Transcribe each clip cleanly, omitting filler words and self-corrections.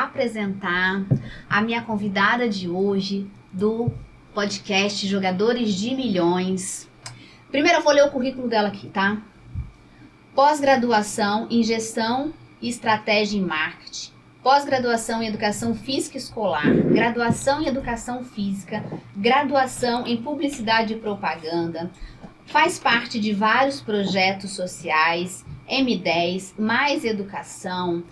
apresentar a minha convidada de hoje do podcast Jogadores de Milhões. Primeiro eu vou ler o currículo dela aqui, tá? Pós-graduação em Gestão e Estratégia em Marketing, pós-graduação em Educação Física Escolar, graduação em Educação Física, graduação em Publicidade e Propaganda, faz parte de vários projetos sociais, M10, Mais Educação,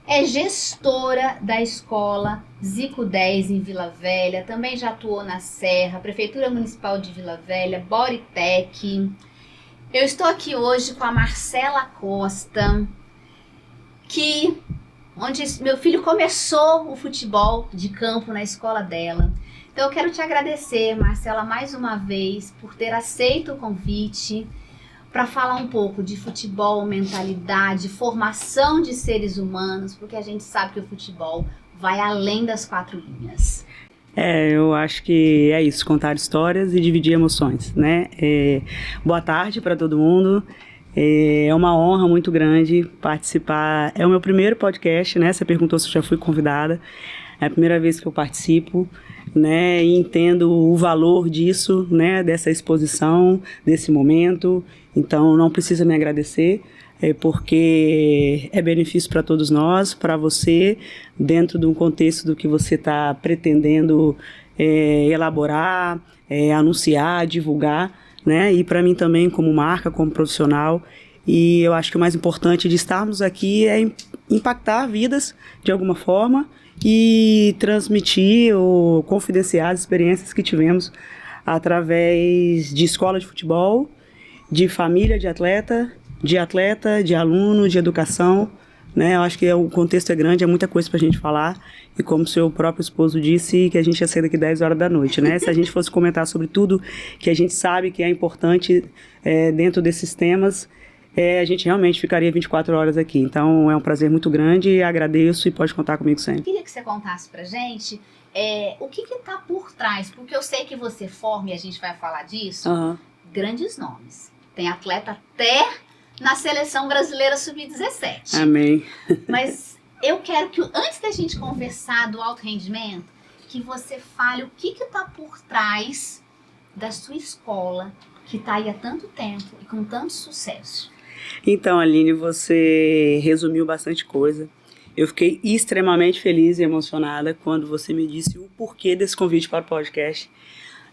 é gestora da escola Zico 10 em Vila Velha, também já atuou na Serra, Prefeitura Municipal de Vila Velha, Bodytech. Eu estou aqui hoje com a Marcela Costa, onde meu filho começou o futebol de campo na escola dela. Então eu quero te agradecer, Marcela, mais uma vez por ter aceito o convite para falar um pouco de futebol, mentalidade, formação de seres humanos, porque a gente sabe que o futebol vai além das quatro linhas. Eu acho que é isso, contar histórias e dividir emoções, né? Boa tarde para todo mundo. É uma honra muito grande participar. É o meu primeiro podcast, né? Você perguntou se eu já fui convidada. É a primeira vez que eu participo, né? E entendo o valor disso, né? Dessa exposição, desse momento. Então, não precisa me agradecer, porque é benefício para todos nós, para você, dentro de um contexto do que você está pretendendo elaborar, anunciar, divulgar, né? E para mim também, como marca, como profissional. E eu acho que o mais importante de estarmos aqui é impactar vidas de alguma forma e transmitir ou confidenciar as experiências que tivemos através de escola de futebol, de família de atleta, de aluno, de educação, né? Eu acho que o contexto é grande, é muita coisa pra gente falar, e como seu próprio esposo disse, que a gente ia sair daqui 10 horas da noite, né? Se a gente fosse comentar sobre tudo que a gente sabe que é importante dentro desses temas, a gente realmente ficaria 24 horas aqui. Então é um prazer muito grande, agradeço e pode contar comigo sempre. Queria que você contasse pra gente o que tá por trás, porque eu sei que você forma, e a gente vai falar disso, grandes nomes. Tem atleta até na Seleção Brasileira Sub-17. Amém. Mas eu quero que, antes da gente conversar do alto rendimento, que você fale o que tá por trás da sua escola, que tá aí há tanto tempo e com tanto sucesso. Então, Aline, você resumiu bastante coisa. Eu fiquei extremamente feliz e emocionada quando você me disse o porquê desse convite para o podcast,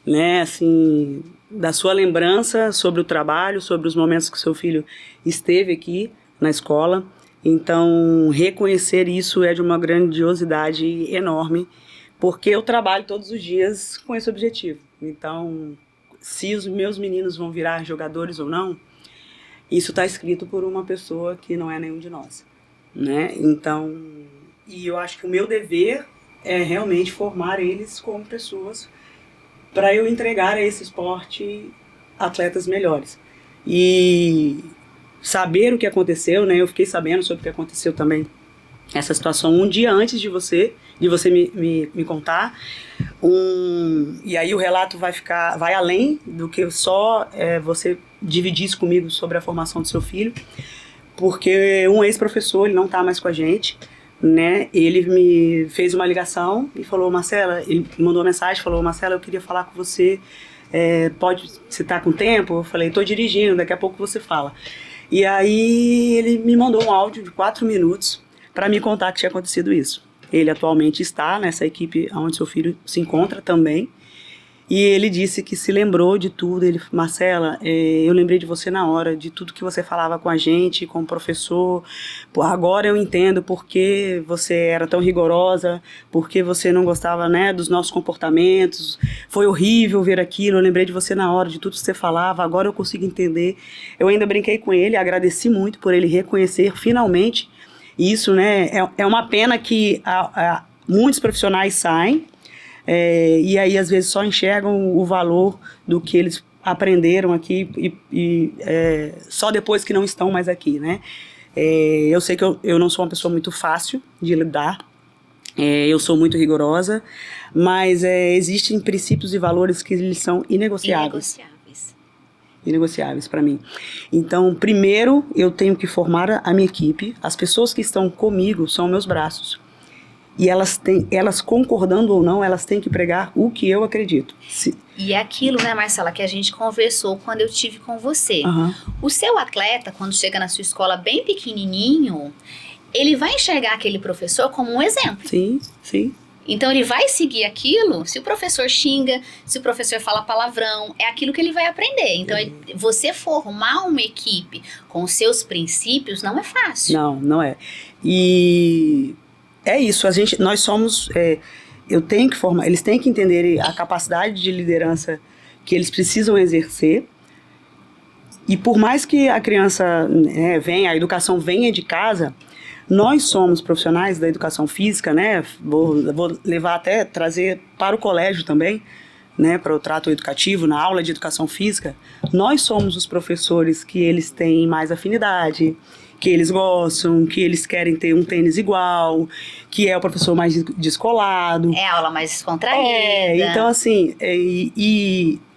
né, assim, da sua lembrança sobre o trabalho, sobre os momentos que seu filho esteve aqui na escola. Então, reconhecer isso é de uma grandiosidade enorme, porque eu trabalho todos os dias com esse objetivo. Então, se os meus meninos vão virar jogadores ou não, isso está escrito por uma pessoa que não é nenhum de nós, né? Então, e eu acho que o meu dever é realmente formar eles como pessoas para eu entregar a esse esporte atletas melhores. E saber o que aconteceu, né? Eu fiquei sabendo sobre o que aconteceu também, essa situação, um dia antes de você me contar. E aí o relato vai além do que só você dividir isso comigo sobre a formação do seu filho, porque um ex-professor, ele não está mais com a gente, né? Ele me fez uma ligação e falou, Marcela, ele mandou uma mensagem, falou, Marcela, eu queria falar com você, você tá com tempo? Eu falei, tô dirigindo, daqui a pouco você fala. E aí ele me mandou um áudio de 4 minutos para me contar que tinha acontecido isso. Ele atualmente está nessa equipe onde seu filho se encontra também. E ele disse que se lembrou de tudo. Ele, Marcela, eu lembrei de você na hora, de tudo que você falava com a gente, com o professor. Agora eu entendo por que você era tão rigorosa, por que você não gostava, né, dos nossos comportamentos. Foi horrível ver aquilo, eu lembrei de você na hora, de tudo que você falava, agora eu consigo entender. Eu ainda brinquei com ele, agradeci muito por ele reconhecer finalmente isso, né? É uma pena que muitos profissionais saem, e aí às vezes só enxergam o valor do que eles aprenderam aqui só depois que não estão mais aqui, né? Eu sei que eu não sou uma pessoa muito fácil de lidar, eu sou muito rigorosa, mas existem princípios e valores que eles são inegociáveis. Inegociáveis para mim. Então, primeiro eu tenho que formar a minha equipe, as pessoas que estão comigo são meus braços. E elas concordando ou não, elas têm que pregar o que eu acredito. E é aquilo, né, Marcela, que a gente conversou quando eu tive com você. Uhum. O seu atleta, quando chega na sua escola bem pequenininho, ele vai enxergar aquele professor como um exemplo. Sim, sim. Então ele vai seguir aquilo, se o professor xinga, se o professor fala palavrão, é aquilo que ele vai aprender. Então você formar uma equipe com os seus princípios não é fácil. Não é. E é isso, nós somos, eu tenho que formar, eles têm que entender a capacidade de liderança que eles precisam exercer. E por mais que a criança a educação venha de casa, nós somos profissionais da educação física, né? Vou levar até, trazer para o colégio também, né? Para o trato educativo, na aula de educação física. Nós somos os professores que eles têm mais afinidade, que eles gostam, que eles querem ter um tênis igual, que é o professor mais descolado. É a aula mais descontraída. Então assim,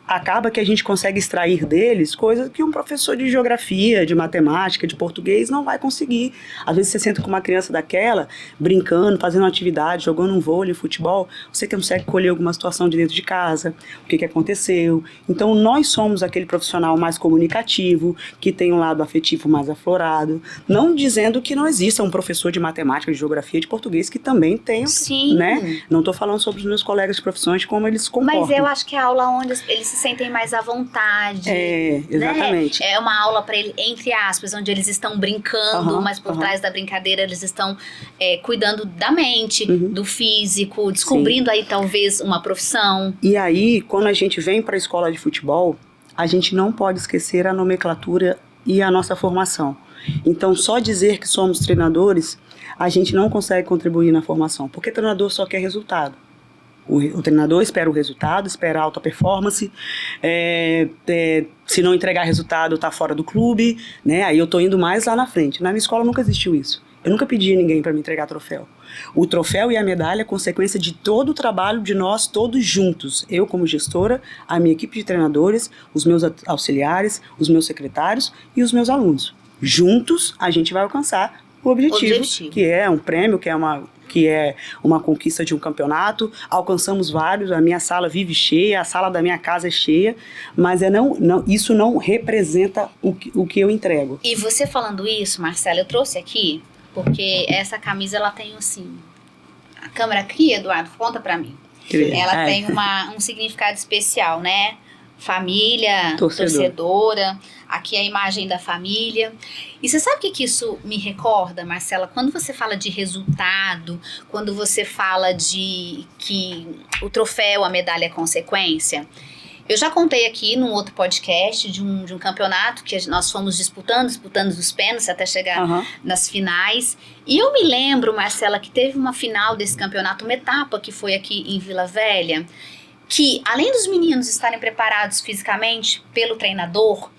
acaba que a gente consegue extrair deles coisas que um professor de geografia, de matemática, de português não vai conseguir. Às vezes você senta com uma criança daquela, brincando, fazendo uma atividade, jogando um vôlei, futebol, você consegue colher alguma situação de dentro de casa, o que aconteceu. Então nós somos aquele profissional mais comunicativo, que tem um lado afetivo mais aflorado, não dizendo que não exista um professor de matemática, de geografia, de português que também tem, Sim. Né? Não estou falando sobre os meus colegas de profissões, como eles comportam. Mas eu acho que é a aula onde eles se sentem mais à vontade. Exatamente. Né? É uma aula para eles, entre aspas, onde eles estão brincando, mas por trás da brincadeira eles estão cuidando da mente, do físico, descobrindo aí talvez uma profissão. E aí, quando a gente vem para a escola de futebol, a gente não pode esquecer a nomenclatura e a nossa formação. Então, só dizer que somos treinadores, a gente não consegue contribuir na formação, porque treinador só quer resultado. O treinador espera o resultado, espera a alta performance, se não entregar resultado tá fora do clube, né? Aí eu tô indo mais lá na frente. Na minha escola nunca existiu isso. Eu nunca pedi a ninguém para me entregar troféu. O troféu e a medalha é consequência de todo o trabalho de nós todos juntos. Eu como gestora, a minha equipe de treinadores, os meus auxiliares, os meus secretários e os meus alunos. Juntos a gente vai alcançar o objetivo. Que é um prêmio, que é uma conquista de um campeonato. Alcançamos vários, a minha sala vive cheia, a sala da minha casa é cheia, mas isso não representa o que eu entrego. E você falando isso, Marcela, eu trouxe aqui, porque essa camisa, ela tem assim... A câmera aqui, Eduardo, conta pra mim. Ela tem um significado especial, né? Família, torcedora, aqui é a imagem da família. E você sabe o que isso me recorda, Marcela? Quando você fala de resultado, quando você fala de que o troféu, a medalha é consequência, eu já contei aqui num outro podcast de um campeonato que nós fomos disputando os pênaltis até chegar nas finais. E eu me lembro, Marcela, que teve uma final desse campeonato, uma etapa que foi aqui em Vila Velha, que além dos meninos estarem preparados fisicamente pelo treinador,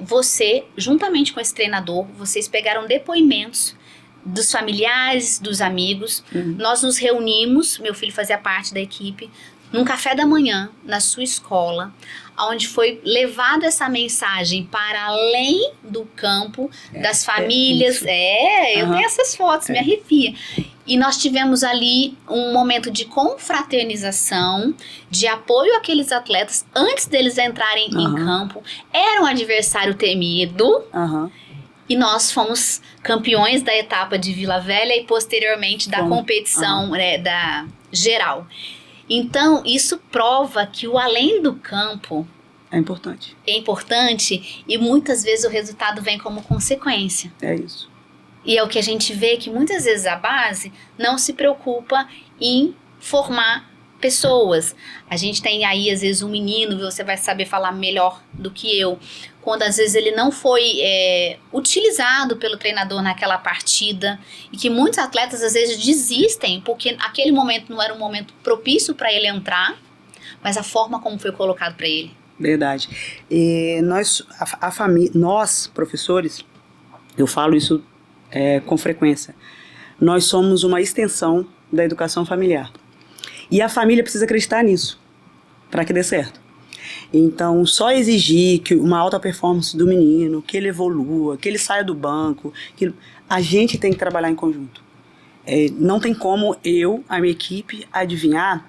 você, juntamente com esse treinador, vocês pegaram depoimentos dos familiares, dos amigos. Nós nos reunimos, meu filho fazia parte da equipe, num café da manhã na sua escola, onde foi levada essa mensagem para além do campo, das famílias. Eu tenho essas fotos, me arrepia. E nós tivemos ali um momento de confraternização, de apoio àqueles atletas antes deles entrarem em campo. Era um adversário temido. E nós fomos campeões da etapa de Vila Velha e posteriormente da competição da geral. Então, isso prova que o além do campo é importante. É importante e muitas vezes o resultado vem como consequência. É isso. E é o que a gente vê que muitas vezes a base não se preocupa em formar pessoas. A gente tem aí, às vezes, um menino, você vai saber falar melhor do que eu, quando às vezes ele não foi utilizado pelo treinador naquela partida, e que muitos atletas às vezes desistem, porque aquele momento não era um momento propício para ele entrar, mas a forma como foi colocado para ele. Verdade. E nós, professores, eu falo isso com frequência, nós somos uma extensão da educação familiar. E a família precisa acreditar nisso, para que dê certo. Então, só exigir que uma alta performance do menino, que ele evolua, que ele saia do banco, a gente tem que trabalhar em conjunto. não tem como a minha equipe, adivinhar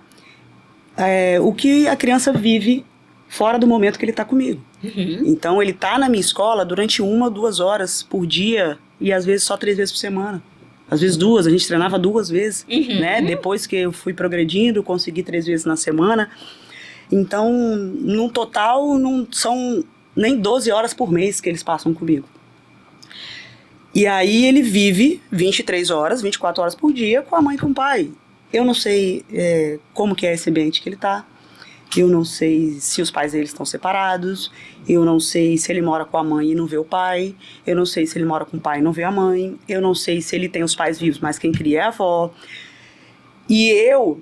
o que a criança vive fora do momento que ele está comigo. Uhum. Então, ele está na minha escola durante 1 ou 2 horas por dia e às vezes só 3 vezes por semana. Às vezes 2, a gente treinava 2 vezes, né? Depois que eu fui progredindo, consegui 3 vezes na semana. Então, no total, não são nem 12 horas por mês que eles passam comigo. E aí ele vive 23 horas, 24 horas por dia com a mãe e com o pai. Eu não sei como que é esse ambiente que ele está. Eu não sei se os pais dele estão separados, eu não sei se ele mora com a mãe e não vê o pai, eu não sei se ele mora com o pai e não vê a mãe, eu não sei se ele tem os pais vivos, mas quem cria é a avó. E eu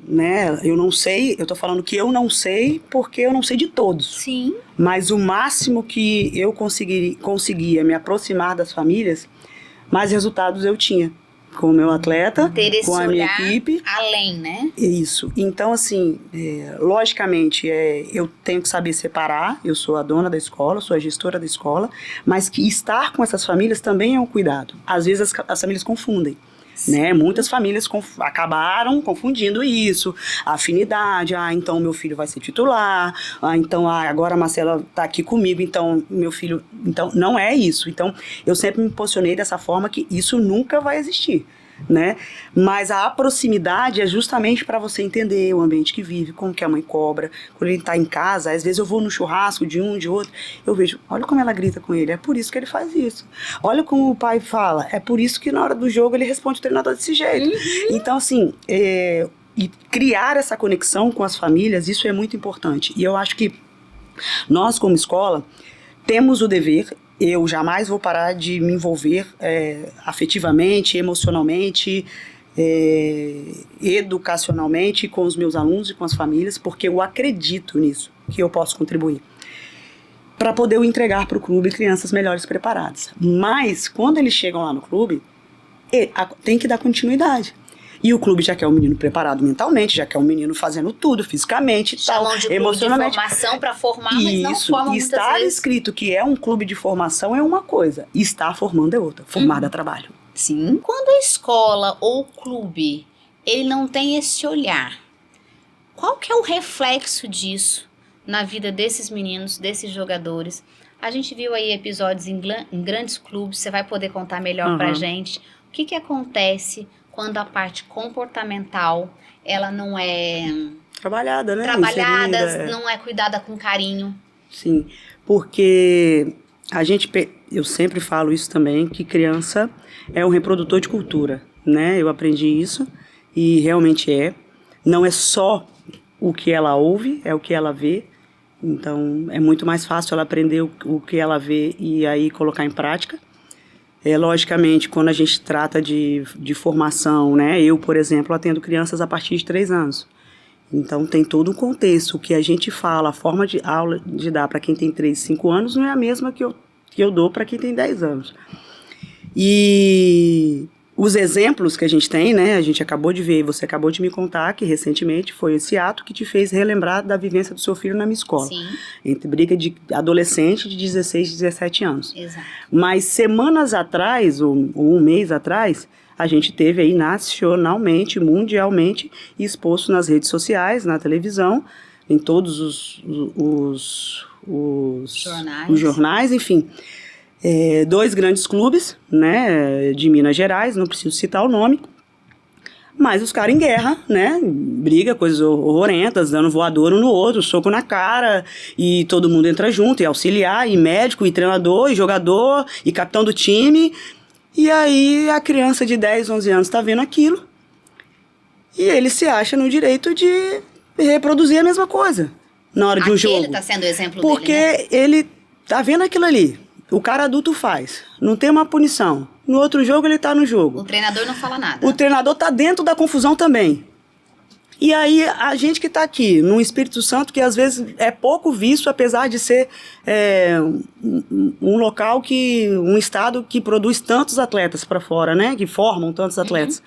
não sei, eu tô falando que eu não sei porque eu não sei de todos. Sim. Mas o máximo que eu conseguia me aproximar das famílias, mais resultados eu tinha. Com o meu atleta, com a minha equipe. Além, né? Isso. Então, assim, logicamente, eu tenho que saber separar. Eu sou a dona da escola, sou a gestora da escola, mas que estar com essas famílias também é um cuidado. Às vezes as famílias confundem. Né? Muitas famílias acabaram confundindo isso, a afinidade, então meu filho vai ser titular, então agora a Marcela está aqui comigo, então meu filho, então não é isso. Então eu sempre me posicionei dessa forma que isso nunca vai existir, né? Mas a proximidade é justamente para você entender o ambiente que vive, como que a mãe cobra, quando ele está em casa, às vezes eu vou no churrasco de um, de outro, eu vejo, olha como ela grita com ele, é por isso que ele faz isso. Olha como o pai fala, é por isso que na hora do jogo ele responde o treinador desse jeito. Então, assim, e criar essa conexão com as famílias, isso é muito importante. E eu acho que nós, como escola, temos o dever. Eu jamais vou parar de me envolver afetivamente, emocionalmente, educacionalmente com os meus alunos e com as famílias, porque eu acredito nisso, que eu posso contribuir, para poder eu entregar para o clube crianças melhores preparadas. Mas, quando eles chegam lá no clube, tem que dar continuidade. E o clube já quer um menino preparado mentalmente, já quer um menino fazendo tudo, fisicamente, chamam de emocionalmente. Clube de formação para formar, mas não formam muitas estar vezes. escrito que é um clube de formação é uma coisa, estar formando é outra, formar dá trabalho. Sim. Quando a escola ou o clube, ele não tem esse olhar, qual que é o reflexo disso na vida desses meninos, desses jogadores? A gente viu aí episódios em grandes clubes, você vai poder contar melhor pra gente. O que acontece quando a parte comportamental, ela não é trabalhada, né? Trabalhada, não é cuidada com carinho. Sim, porque eu sempre falo isso também, que criança é um reprodutor de cultura, né? Eu aprendi isso e realmente não é só o que ela ouve, é o que ela vê. Então, é muito mais fácil ela aprender o que ela vê e aí colocar em prática. Logicamente, quando a gente trata de formação, né? Eu, por exemplo, atendo crianças a partir de 3 anos. Então, tem todo um contexto. O que a gente fala, a forma de aula de dar para quem tem 3, 5 anos não é a mesma que eu dou para quem tem 10 anos. E os exemplos que a gente tem, né? A gente acabou de ver, você acabou de me contar que recentemente foi esse ato que te fez relembrar da vivência do seu filho na minha escola. Sim. Entre briga de adolescente de 16, 17 anos. Exato. Mas semanas atrás, ou um mês atrás, a gente teve aí nacionalmente, mundialmente, exposto nas redes sociais, na televisão, em todos os jornais, enfim. 2 grandes clubes, né, de Minas Gerais, não preciso citar o nome, mas os caras em guerra, né, briga, coisas horrendas, dando voador um no outro, soco na cara, e todo mundo entra junto, e auxiliar, e médico, e treinador, e jogador, e capitão do time, e aí a criança de 10, 11 anos está vendo aquilo, e ele se acha no direito de reproduzir a mesma coisa, na hora de um jogo. Ele está sendo o exemplo porque dele, né? ele tá vendo aquilo ali. O cara adulto faz. Não tem uma punição. No outro jogo, ele tá no jogo. O treinador não fala nada. O treinador tá dentro da confusão também. E aí, a gente que tá aqui, no Espírito Santo, que às vezes é pouco visto, apesar de ser um local um estado que produz tantos atletas para fora, né? Que formam tantos atletas.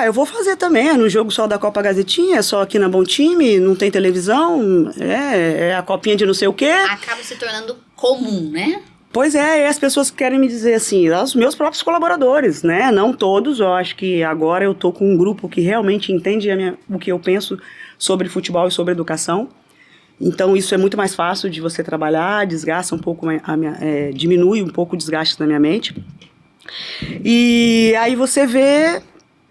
Eu vou fazer também, no jogo só da Copa Gazetinha, só aqui na Bom Time, não tem televisão, é a copinha de não sei o quê. Acaba se tornando comum, né? Pois é, e as pessoas querem me dizer assim, os meus próprios colaboradores, né? Não todos, eu acho que agora eu tô com um grupo que realmente entende o que eu penso sobre futebol e sobre educação. Então isso é muito mais fácil de você trabalhar, desgasta um pouco, diminui um pouco o desgaste na minha mente. E aí você vê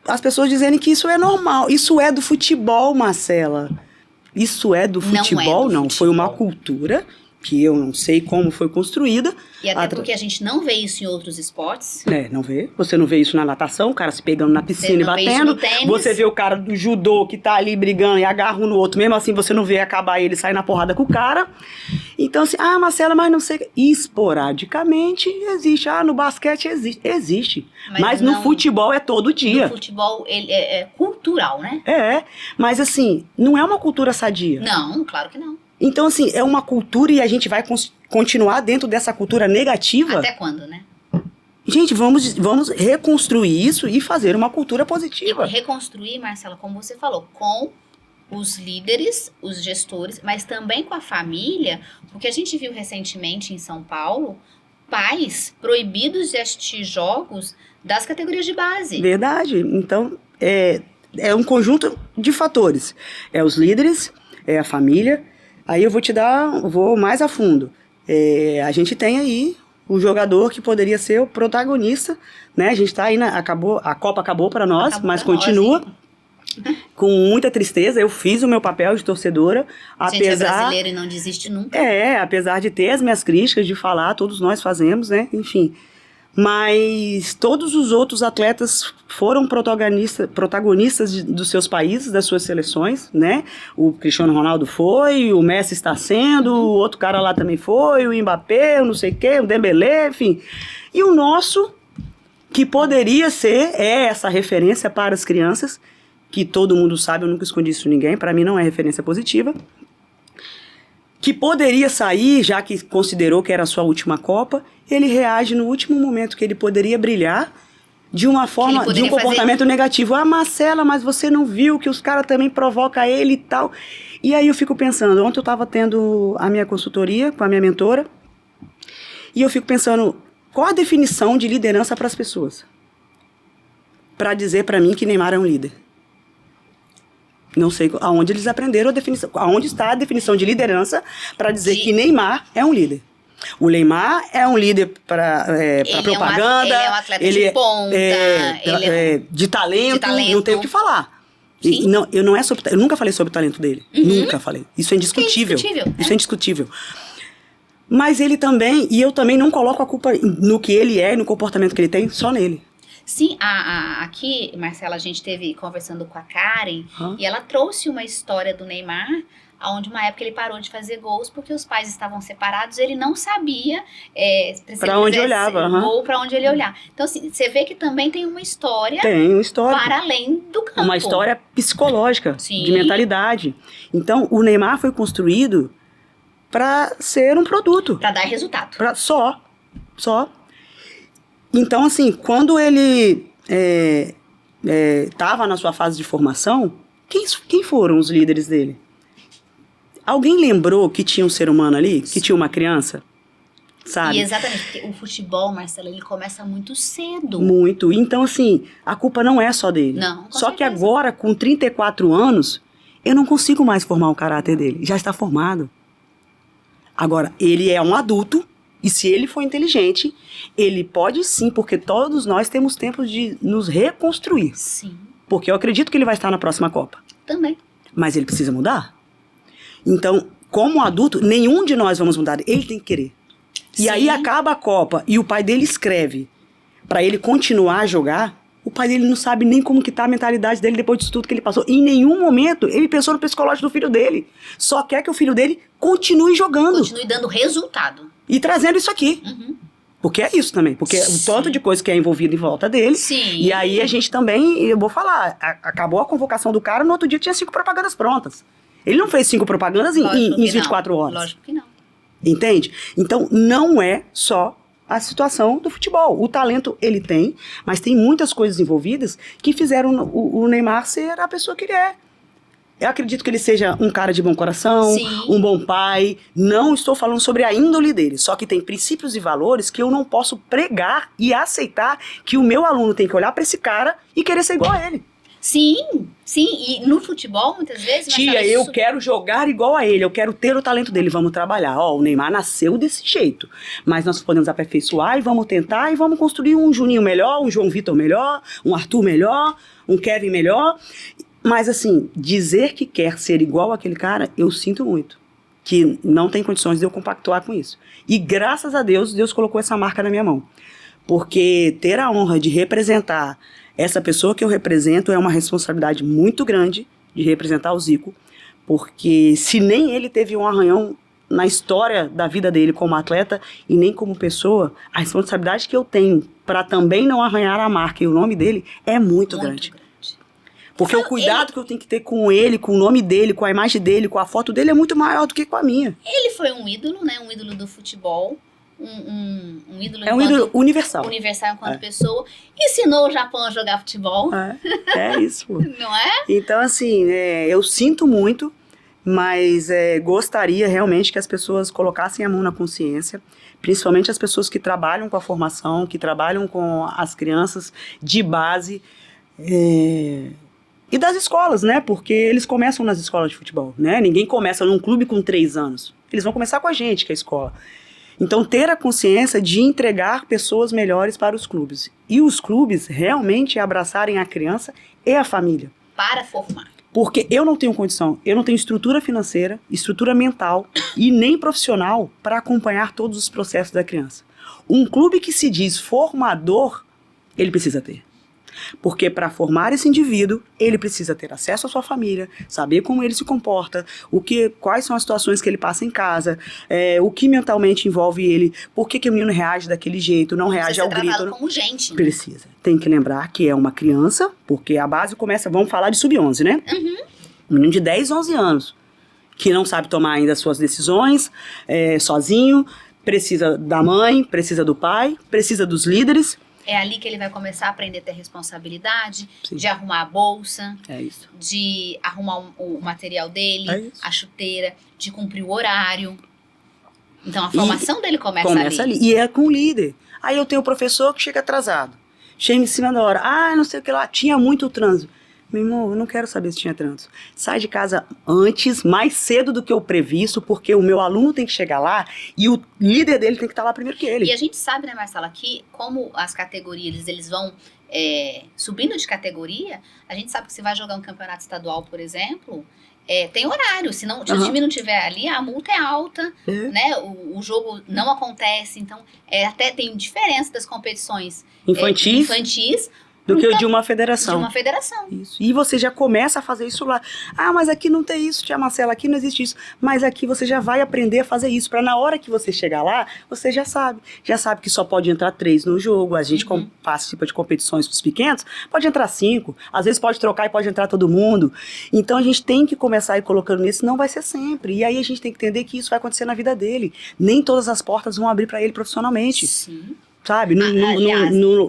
as pessoas dizendo que isso é normal, isso é do futebol, Marcela. Isso é do futebol? Não, foi uma cultura que eu não sei como foi construída. E até porque a gente não vê isso em outros esportes. Não vê. Você não vê isso na natação, o cara se pegando na piscina e batendo. Você vê o cara do judô que tá ali brigando e agarra um no outro. Mesmo assim, você não vê acabar ele sair na porrada com o cara. Então, assim, Marcela, mas não sei. Esporadicamente existe. No basquete existe. Mas no futebol é todo dia. No futebol ele é cultural, né? Mas assim, não é uma cultura sadia. Não, claro que não. Então, assim, é uma cultura e a gente vai continuar dentro dessa cultura negativa. Até quando, né? Gente, vamos reconstruir isso e fazer uma cultura positiva. E reconstruir, Marcela, como você falou, com os líderes, os gestores, mas também com a família, porque a gente viu recentemente em São Paulo pais proibidos de assistir jogos das categorias de base. Verdade. Então, é um conjunto de fatores. É os líderes, é a família. Aí eu vou mais a fundo. A gente tem aí o jogador que poderia ser o protagonista, né? A gente tá aí, a Copa acabou para nós, mas continua. Com muita tristeza, eu fiz o meu papel de torcedora. A gente é brasileiro e não desiste nunca. Apesar de ter as minhas críticas, de falar, todos nós fazemos, né? Enfim. Mas todos os outros atletas foram protagonistas dos seus países, das suas seleções, né? O Cristiano Ronaldo foi, o Messi está sendo, o outro cara lá também foi, o Mbappé, o não sei o quê, o Dembélé, enfim. E o nosso, que poderia ser, essa referência para as crianças, que todo mundo sabe, eu nunca escondi isso de ninguém, para mim não é referência positiva, que poderia sair, já que considerou que era a sua última Copa, ele reage no último momento que ele poderia brilhar de uma forma, de um comportamento negativo. Marcela, mas você não viu que os caras também provocam ele e tal. E aí eu fico pensando, ontem eu estava tendo a minha consultoria com a minha mentora, e eu fico pensando, qual a definição de liderança para as pessoas? Para dizer para mim que Neymar é um líder. Não sei aonde eles aprenderam a definição, aonde está a definição de liderança para dizer que Neymar é um líder. O Neymar é um líder para propaganda. Ele é um atleta de ponta. De talento, não tem o que falar. Eu nunca falei sobre o talento dele. Nunca falei. Isso é indiscutível. Isso é indiscutível. Mas ele também, e eu também não coloco a culpa no que ele é e no comportamento que ele tem, só nele. Sim, aqui, Marcela, a gente esteve conversando com a Karen e ela trouxe uma história do Neymar, onde uma época ele parou de fazer gols porque os pais estavam separados, ele não sabia para onde olhava, gol, para onde ele olhar. Então, assim, você vê que também tem uma história para além do campo. Uma história psicológica, de mentalidade. Então, o Neymar foi construído para ser um produto. Para dar resultado. Só. Então, assim, quando ele estava na sua fase de formação, quem foram os líderes dele? Alguém lembrou que tinha um ser humano ali? Que tinha uma criança? Sabe? E exatamente, porque o futebol, Marcela, ele começa muito cedo. Muito. Então, assim, a culpa não é só dele. Não, só que agora, com 34 anos, eu não consigo mais formar o caráter dele. Já está formado. Agora, ele é um adulto. E se ele for inteligente, ele pode sim, porque todos nós temos tempo de nos reconstruir. Sim. Porque eu acredito que ele vai estar na próxima Copa. Também. Mas ele precisa mudar. Então, como adulto, nenhum de nós vamos mudar. Ele tem que querer. Sim. E aí acaba a Copa e o pai dele escreve para ele continuar a jogar. O pai dele não sabe nem como que tá a mentalidade dele depois disso tudo que ele passou. Em nenhum momento ele pensou no psicológico do filho dele. Só quer que o filho dele continue jogando. Continue dando resultado. E trazendo isso aqui. Porque é isso também. Porque o tanto de coisa que é envolvido em volta dele. Sim. E aí a gente também, eu vou falar, acabou a convocação do cara, no outro dia tinha 5 propagandas prontas. Ele não fez 5 propagandas em 24 horas. Lógico que não. Entende? Então não é só a situação do futebol. O talento ele tem, mas tem muitas coisas envolvidas que fizeram o Neymar ser a pessoa que ele é. Eu acredito que ele seja um cara de bom coração, Sim. um bom pai. Não estou falando sobre a índole dele, só que tem princípios e valores que eu não posso pregar e aceitar que o meu aluno tem que olhar para esse cara e querer ser igual a ele. Sim, e no futebol, muitas vezes... Tia, eu quero jogar igual a ele, eu quero ter o talento dele, vamos trabalhar. Ó, o Neymar nasceu desse jeito, mas nós podemos aperfeiçoar e vamos tentar e vamos construir um Juninho melhor, um João Vitor melhor, um Arthur melhor, um Kevin melhor. Mas assim, dizer que quer ser igual àquele cara, eu sinto muito. Que não tem condições de eu compactuar com isso. E graças a Deus, Deus colocou essa marca na minha mão. Porque ter a honra de representar essa pessoa que eu represento é uma responsabilidade muito grande de representar o Zico. Porque se nem ele teve um arranhão na história da vida dele como atleta e nem como pessoa, a responsabilidade que eu tenho para também não arranhar a marca e o nome dele é muito grande. Porque o cuidado que eu tenho que ter com ele, com o nome dele, com a imagem dele, com a foto dele é muito maior do que com a minha. Ele foi um ídolo, né? Um ídolo do futebol. Um ídolo é um ídolo universal. Universal enquanto pessoa. Ensinou o Japão a jogar futebol. É isso. Não é? Então, assim, eu sinto muito, mas gostaria realmente que as pessoas colocassem a mão na consciência, principalmente as pessoas que trabalham com a formação, que trabalham com as crianças de base. E das escolas, né? Porque eles começam nas escolas de futebol, né? Ninguém começa num clube com 3 anos. Eles vão começar com a gente, que é a escola. Então, ter a consciência de entregar pessoas melhores para os clubes. E os clubes realmente abraçarem a criança e a família. Para formar. Porque eu não tenho condição, eu não tenho estrutura financeira, estrutura mental e nem profissional para acompanhar todos os processos da criança. Um clube que se diz formador, ele precisa ter. Porque para formar esse indivíduo, ele precisa ter acesso à sua família, saber como ele se comporta, quais são as situações que ele passa em casa, o que mentalmente envolve ele, por que o menino reage daquele jeito, não reage ao grito. Tratado como gente. Né? Precisa. Tem que lembrar que é uma criança, porque a base começa, vamos falar de sub-11, né? Uhum. Um menino de 10, 11 anos, que não sabe tomar ainda as suas decisões, sozinho, precisa da mãe, precisa do pai, precisa dos líderes. É ali que ele vai começar a aprender a ter responsabilidade, Sim. de arrumar a bolsa, isso. de arrumar o material dele, a chuteira, de cumprir o horário. Então a formação dele começa ali. E é com o líder. Aí eu tenho o professor que chega atrasado, chega em cima da hora, não sei o que lá, tinha muito trânsito. Meu irmão, eu não quero saber se tinha trânsito. Sai de casa antes, mais cedo do que o previsto, porque o meu aluno tem que chegar lá e o líder dele tem que estar lá primeiro que ele. E a gente sabe, né, Marcela, que como as categorias, eles vão subindo de categoria, a gente sabe que se vai jogar um campeonato estadual, por exemplo, tem horário. Se o time não tiver ali, a multa é alta, né? O jogo não acontece. Então, até tem diferença das competições infantis do que o de uma federação. De uma federação. Isso. E você já começa a fazer isso lá. Mas aqui não tem isso, tia Marcela, aqui não existe isso. Mas aqui você já vai aprender a fazer isso, para na hora que você chegar lá, você já sabe. Já sabe que só pode entrar 3 no jogo. A gente participa de competições com os pequenos, pode entrar 5. Às vezes pode trocar e pode entrar todo mundo. Então a gente tem que começar a ir colocando nisso, não vai ser sempre. E aí a gente tem que entender que isso vai acontecer na vida dele. Nem todas as portas vão abrir para ele profissionalmente. Sim. Sabe?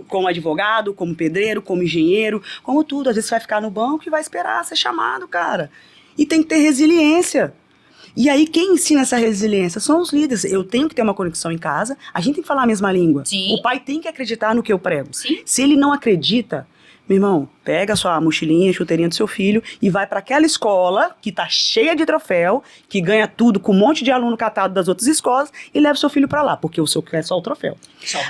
Como advogado, como pedreiro, como engenheiro, como tudo. Às vezes você vai ficar no banco e vai esperar ser chamado, cara. E tem que ter resiliência. E aí quem ensina essa resiliência são os líderes. Eu tenho que ter uma conexão em casa, a gente tem que falar a mesma língua. Sim. O pai tem que acreditar no que eu prego. Sim. Se ele não acredita, meu irmão, pega a sua mochilinha, chuteirinha do seu filho e vai para aquela escola que tá cheia de troféu, que ganha tudo com um monte de aluno catado das outras escolas e leva o seu filho para lá, porque o senhor quer só o troféu.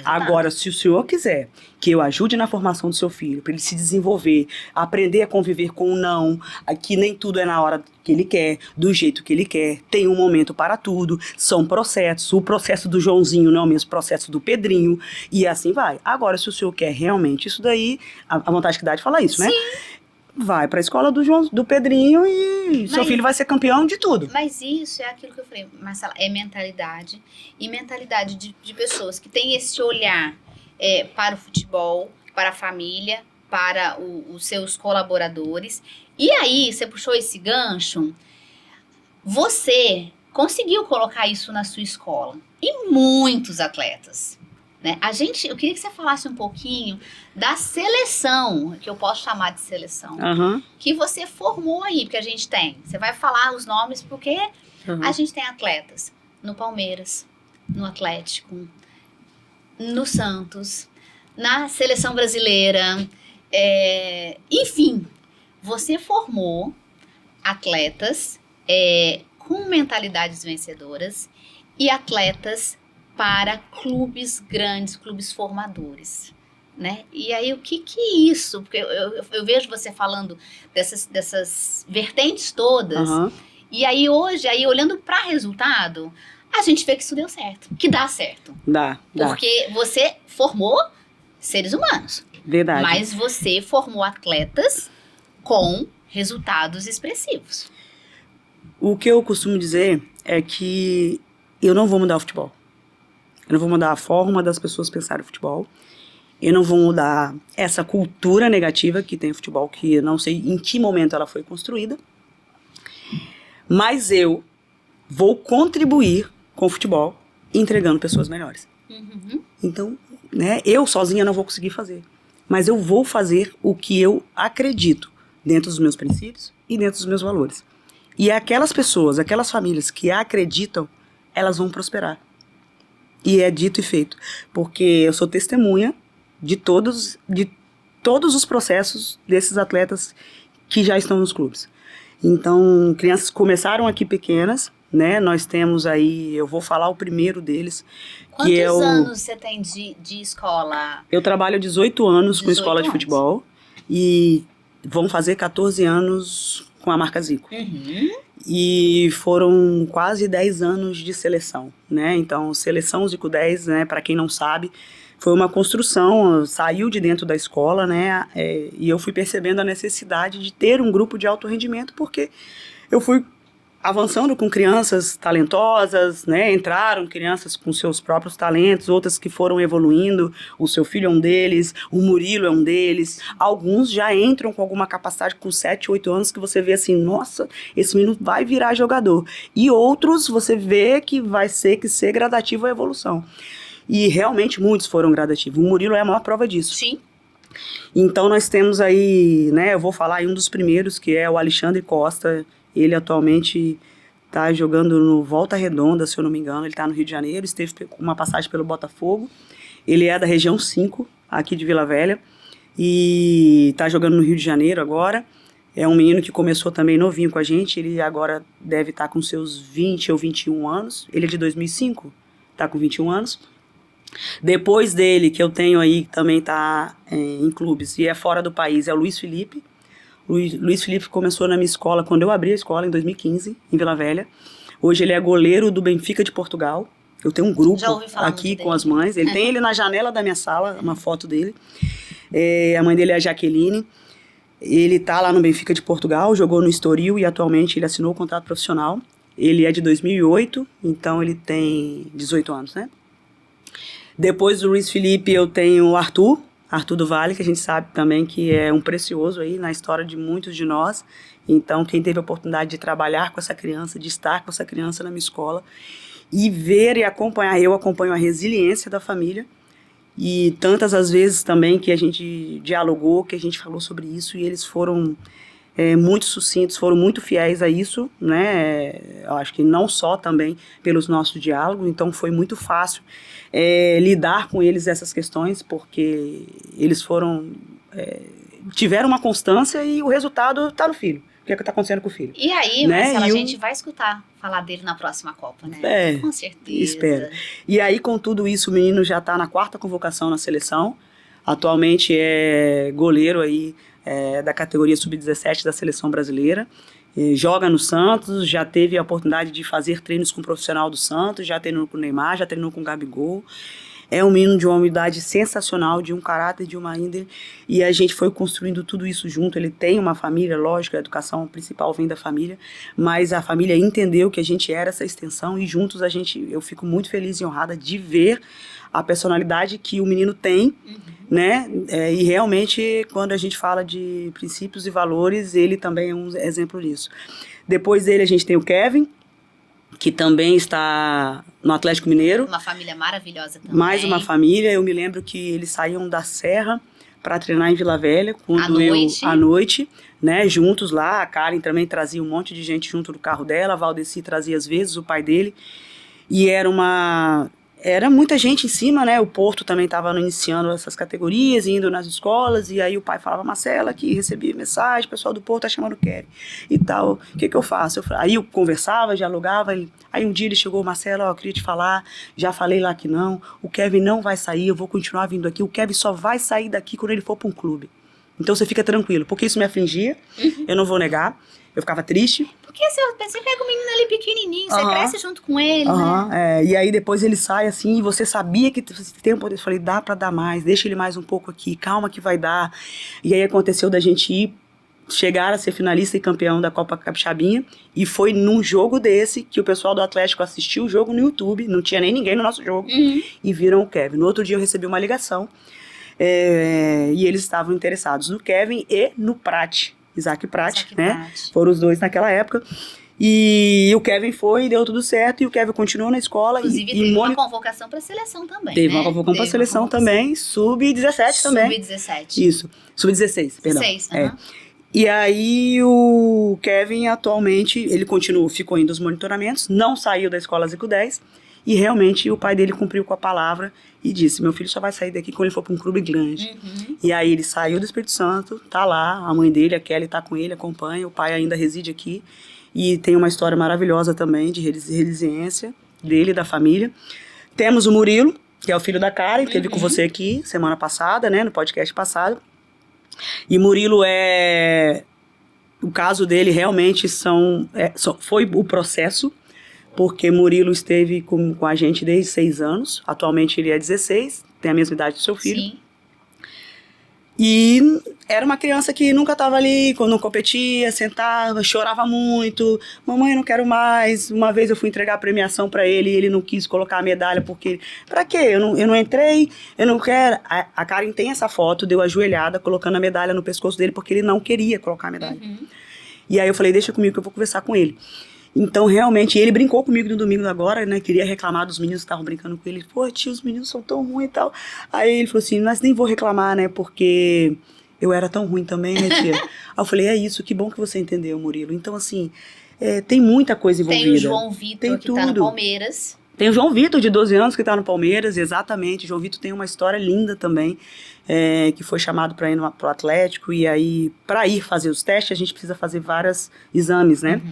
Agora, se o senhor quiser que eu ajude na formação do seu filho, para ele se desenvolver, aprender a conviver com o não, que nem tudo é na hora que ele quer, do jeito que ele quer, tem um momento para tudo, são processos, o processo do Joãozinho não é o mesmo processo do Pedrinho, e assim vai. Agora, se o senhor quer realmente isso daí, a vontade que dá de falar isso, né? Vai para a escola do Pedrinho e seu filho vai ser campeão de tudo. Mas isso é aquilo que eu falei, Marcela, é mentalidade. E mentalidade de pessoas que têm esse olhar para o futebol, para a família, para os seus colaboradores. E aí, você puxou esse gancho, você conseguiu colocar isso na sua escola. E muitos atletas né? Eu queria que você falasse um pouquinho da seleção, que eu posso chamar de seleção, que você formou aí, porque a gente tem. Você vai falar os nomes porque a gente tem atletas no Palmeiras, no Atlético, no Santos, na seleção brasileira, enfim, você formou atletas com mentalidades vencedoras e atletas para clubes grandes, clubes formadores, né? E aí, o que é isso? Porque eu vejo você falando dessas vertentes todas, e aí hoje, olhando para resultado, a gente vê que isso deu certo, que dá certo. Dá. Porque você formou seres humanos. Verdade. Mas você formou atletas com resultados expressivos. O que eu costumo dizer é que eu não vou mudar o futebol. Eu não vou mudar a forma das pessoas pensarem o futebol. Eu não vou mudar essa cultura negativa que tem o futebol, que eu não sei em que momento ela foi construída. Mas eu vou contribuir com o futebol entregando pessoas melhores. Então, né, eu sozinha não vou conseguir fazer. Mas eu vou fazer o que eu acredito dentro dos meus princípios e dentro dos meus valores. E aquelas pessoas, aquelas famílias que acreditam, elas vão prosperar. E é dito e feito. Porque eu sou testemunha de todos os processos desses atletas que já estão nos clubes. Então, crianças começaram aqui pequenas, né? Nós temos aí, eu vou falar o primeiro deles. Quantos anos você tem de escola? Eu trabalho há 18 anos com escola de futebol e vão fazer 14 anos com a marca Zico. E foram quase 10 anos de seleção, né? Então, seleção Zico 10, né, para quem não sabe, foi uma construção, saiu de dentro da escola, né? E eu fui percebendo a necessidade de ter um grupo de alto rendimento, porque eu fui avançando com crianças talentosas, né? Entraram crianças com seus próprios talentos, outras que foram evoluindo. O seu filho é um deles, o Murilo é um deles. Alguns já entram com alguma capacidade com 7, 8 anos que você vê assim, nossa, esse menino vai virar jogador. E outros você vê que vai ser gradativo a evolução. E realmente muitos foram gradativos. O Murilo é a maior prova disso. Sim. Então nós temos aí, né, eu vou falar aí um dos primeiros, que é o Alexandre Costa. Ele atualmente está jogando no Volta Redonda, se eu não me engano. Ele está no Rio de Janeiro, esteve com uma passagem pelo Botafogo. Ele é da região 5, aqui de Vila Velha, e está jogando no Rio de Janeiro agora. É um menino que começou também novinho com a gente. Ele agora deve estar com seus 20 ou 21 anos. Ele é de 2005, está com 21 anos. Depois dele, que eu tenho aí, que também está em clubes e é fora do país, é o Luiz Felipe. Luiz Felipe começou na minha escola quando eu abri a escola, em 2015, em Vila Velha. Hoje ele é goleiro do Benfica de Portugal. Eu tenho um grupo aqui com as mães. Ele tem ele na janela da minha sala, uma foto dele. A mãe dele é a Jaqueline. Ele está lá no Benfica de Portugal, jogou no Estoril e atualmente ele assinou o contrato profissional. Ele é de 2008, então ele tem 18 anos, né? Depois do Luiz Felipe eu tenho o Arthur do Vale, que a gente sabe também que é um precioso aí na história de muitos de nós. Então, quem teve a oportunidade de trabalhar com essa criança, de estar com essa criança na minha escola e ver e acompanhar, eu acompanho a resiliência da família e tantas as vezes também que a gente dialogou, que a gente falou sobre isso e eles foram muito sucintos, foram muito fiéis a isso, né? Eu acho que não só também pelos nossos diálogos, então foi muito fácil lidar com eles essas questões, porque eles tiveram uma constância e o resultado está no filho. O que está acontecendo com o filho? E aí, né? Marcela, a gente vai escutar falar dele na próxima Copa, né? Com certeza. Espero. E aí, com tudo isso, o menino já está na 4ª convocação na seleção. Atualmente é goleiro aí da categoria sub-17 da seleção brasileira. Joga no Santos, já teve a oportunidade de fazer treinos com o profissional do Santos, já treinou com o Neymar, já treinou com o Gabigol. É um menino de uma humildade sensacional, de um caráter, de uma índole, e a gente foi construindo tudo isso junto. Ele tem uma família, lógico, a educação principal vem da família, mas a família entendeu que a gente era essa extensão e juntos eu fico muito feliz e honrada de ver a personalidade que o menino tem, né? E realmente, quando a gente fala de princípios e valores, ele também é um exemplo disso. Depois dele, a gente tem o Kevin, que também está no Atlético Mineiro. Uma família maravilhosa também. Mais uma família. Eu me lembro que eles saíam da Serra para treinar em Vila Velha. À noite, né, juntos lá. A Karen também trazia um monte de gente junto do carro dela. A Valdeci trazia às vezes o pai dele. E era muita gente em cima, né? O Porto também estava iniciando essas categorias, indo nas escolas, e aí o pai falava, Marcela, aqui, recebi mensagem, o pessoal do Porto tá chamando o Kevin e tal, o que eu faço? Aí eu conversava, dialogava, aí um dia ele chegou, Marcela, eu queria te falar, já falei lá que não, o Kevin não vai sair, eu vou continuar vindo aqui, o Kevin só vai sair daqui quando ele for para um clube. Então você fica tranquilo, porque isso me afligia, eu não vou negar, eu ficava triste. Porque você pega o menino ali pequenininho, você cresce junto com ele, né? E aí depois ele sai assim, e você sabia que tem um poder. Eu falei, dá pra dar mais, deixa ele mais um pouco aqui, calma que vai dar. E aí aconteceu da gente chegar a ser finalista e campeão da Copa Capixabinha, e foi num jogo desse que o pessoal do Atlético assistiu o jogo no YouTube, não tinha nem ninguém no nosso jogo, e viram o Kevin. No outro dia eu recebi uma ligação, e eles estavam interessados no Kevin e no Prat. Isaac Prat, né? Foram os dois naquela época. E o Kevin foi e deu tudo certo. E o Kevin continuou na escola. Inclusive, teve uma convocação para a seleção também. Teve uma convocação para a seleção também. Sub-17 também. Sub-17. Isso. Sub-16, perdão. 16, E aí o Kevin atualmente, ele ficou indo aos monitoramentos, não saiu da escola Zico 10. E realmente o pai dele cumpriu com a palavra e disse, meu filho só vai sair daqui quando ele for para um clube grande. E aí ele saiu do Espírito Santo, tá lá, a mãe dele, a Kelly, tá com ele, acompanha, o pai ainda reside aqui. E tem uma história maravilhosa também de resiliência dele e da família. Temos o Murilo, que é o filho da Karen, que teve com você aqui semana passada, né, no podcast passado. E Murilo o caso dele realmente foi o processo, porque Murilo esteve com a gente desde 6 anos, atualmente ele é 16, tem a mesma idade do seu filho. Sim. E era uma criança que nunca estava ali, quando não competia, sentava, chorava muito, mamãe, eu não quero mais. Uma vez eu fui entregar a premiação para ele e ele não quis colocar a medalha, porque, pra quê? Eu não entrei, eu não quero. A Karen tem essa foto, deu ajoelhada, colocando a medalha no pescoço dele, porque ele não queria colocar a medalha. E aí eu falei, deixa comigo que eu vou conversar com ele. Então, realmente, ele brincou comigo no domingo agora, né? Queria reclamar dos meninos que estavam brincando com ele. Pô, tio, os meninos são tão ruins e tal. Aí ele falou assim, mas nem vou reclamar, né? Porque eu era tão ruim também, né, tia? Aí eu falei, é isso, que bom que você entendeu, Murilo. Então, assim, tem muita coisa envolvida. Tem o João Vitor, que tá no Palmeiras. Tem o João Vitor, de 12 anos, que tá no Palmeiras, exatamente. O João Vitor tem uma história linda também, que foi chamado para ir pro Atlético, e aí, para ir fazer os testes, a gente precisa fazer vários exames, né?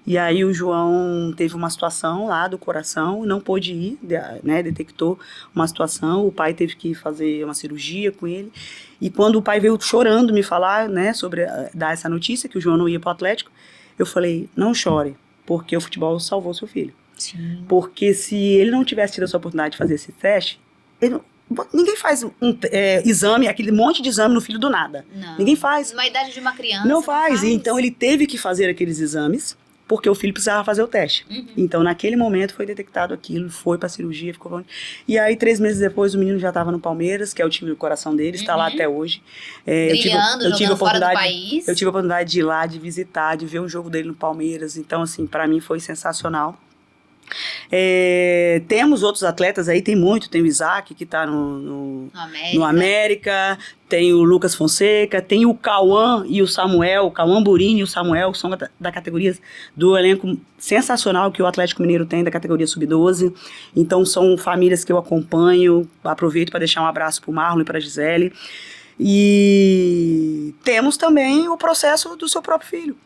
E aí o João teve uma situação lá do coração, não pôde ir, né? Detectou uma situação, o pai teve que fazer uma cirurgia com ele, e quando o pai veio chorando me falar, né, sobre dar essa notícia, que o João não ia pro Atlético, eu falei, não chore, porque o futebol salvou seu filho. Sim. Porque se ele não tivesse tido essa oportunidade de fazer esse teste, ninguém faz exame, aquele monte de exame no filho do nada. Não. Ninguém faz. Na idade de uma criança. Não faz. Então ele teve que fazer aqueles exames, porque o filho precisava fazer o teste. Então naquele momento foi detectado aquilo, foi pra cirurgia, ficou bom. E aí 3 meses depois o menino já estava no Palmeiras, que é o time do coração dele, está lá até hoje. Brilhando, jogando fora do país. Eu tive a oportunidade de ir lá, de visitar, de ver um jogo dele no Palmeiras. Então assim, pra mim foi sensacional. Temos outros atletas aí, tem o Isaac que está no América, tem o Lucas Fonseca, tem o Cauã e o Samuel, o Cauã Burini e o Samuel, são da categoria do elenco sensacional que o Atlético Mineiro tem, da categoria Sub-12. Então são famílias que eu acompanho, aproveito para deixar um abraço para o Marlon e para a Gisele. E temos também o processo do seu próprio filho,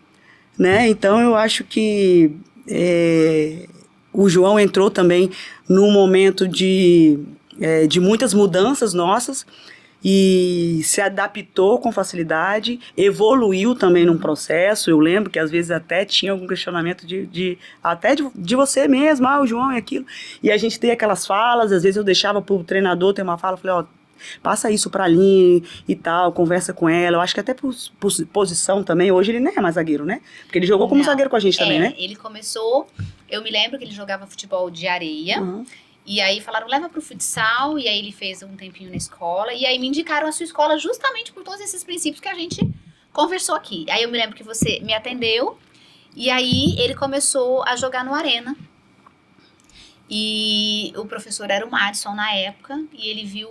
né? Então eu acho que o João entrou também num momento de muitas mudanças nossas e se adaptou com facilidade, evoluiu também num processo. Eu lembro que às vezes até tinha algum questionamento de você mesmo, o João é aquilo. E a gente tem aquelas falas, às vezes eu deixava pro treinador ter uma fala, falei, passa isso pra Aline e tal, conversa com ela. Eu acho que até por posição também, hoje ele nem é mais zagueiro, né? Porque ele jogou como zagueiro com a gente também, né? Ele começou, eu me lembro que ele jogava futebol de areia, e aí falaram, leva pro futsal, e aí ele fez um tempinho na escola, e aí me indicaram a sua escola justamente por todos esses princípios que a gente conversou aqui. Aí eu me lembro que você me atendeu, e aí ele começou a jogar no Arena. E o professor era o Madison na época, e ele viu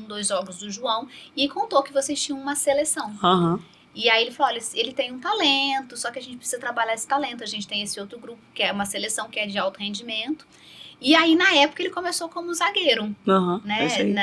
dois jogos do João e contou que vocês tinham uma seleção. Aham. E aí ele falou, olha, ele tem um talento, só que a gente precisa trabalhar esse talento. A gente tem esse outro grupo, que é uma seleção que é de alto rendimento. E aí, na época, ele começou como zagueiro, Aham. né? É isso aí.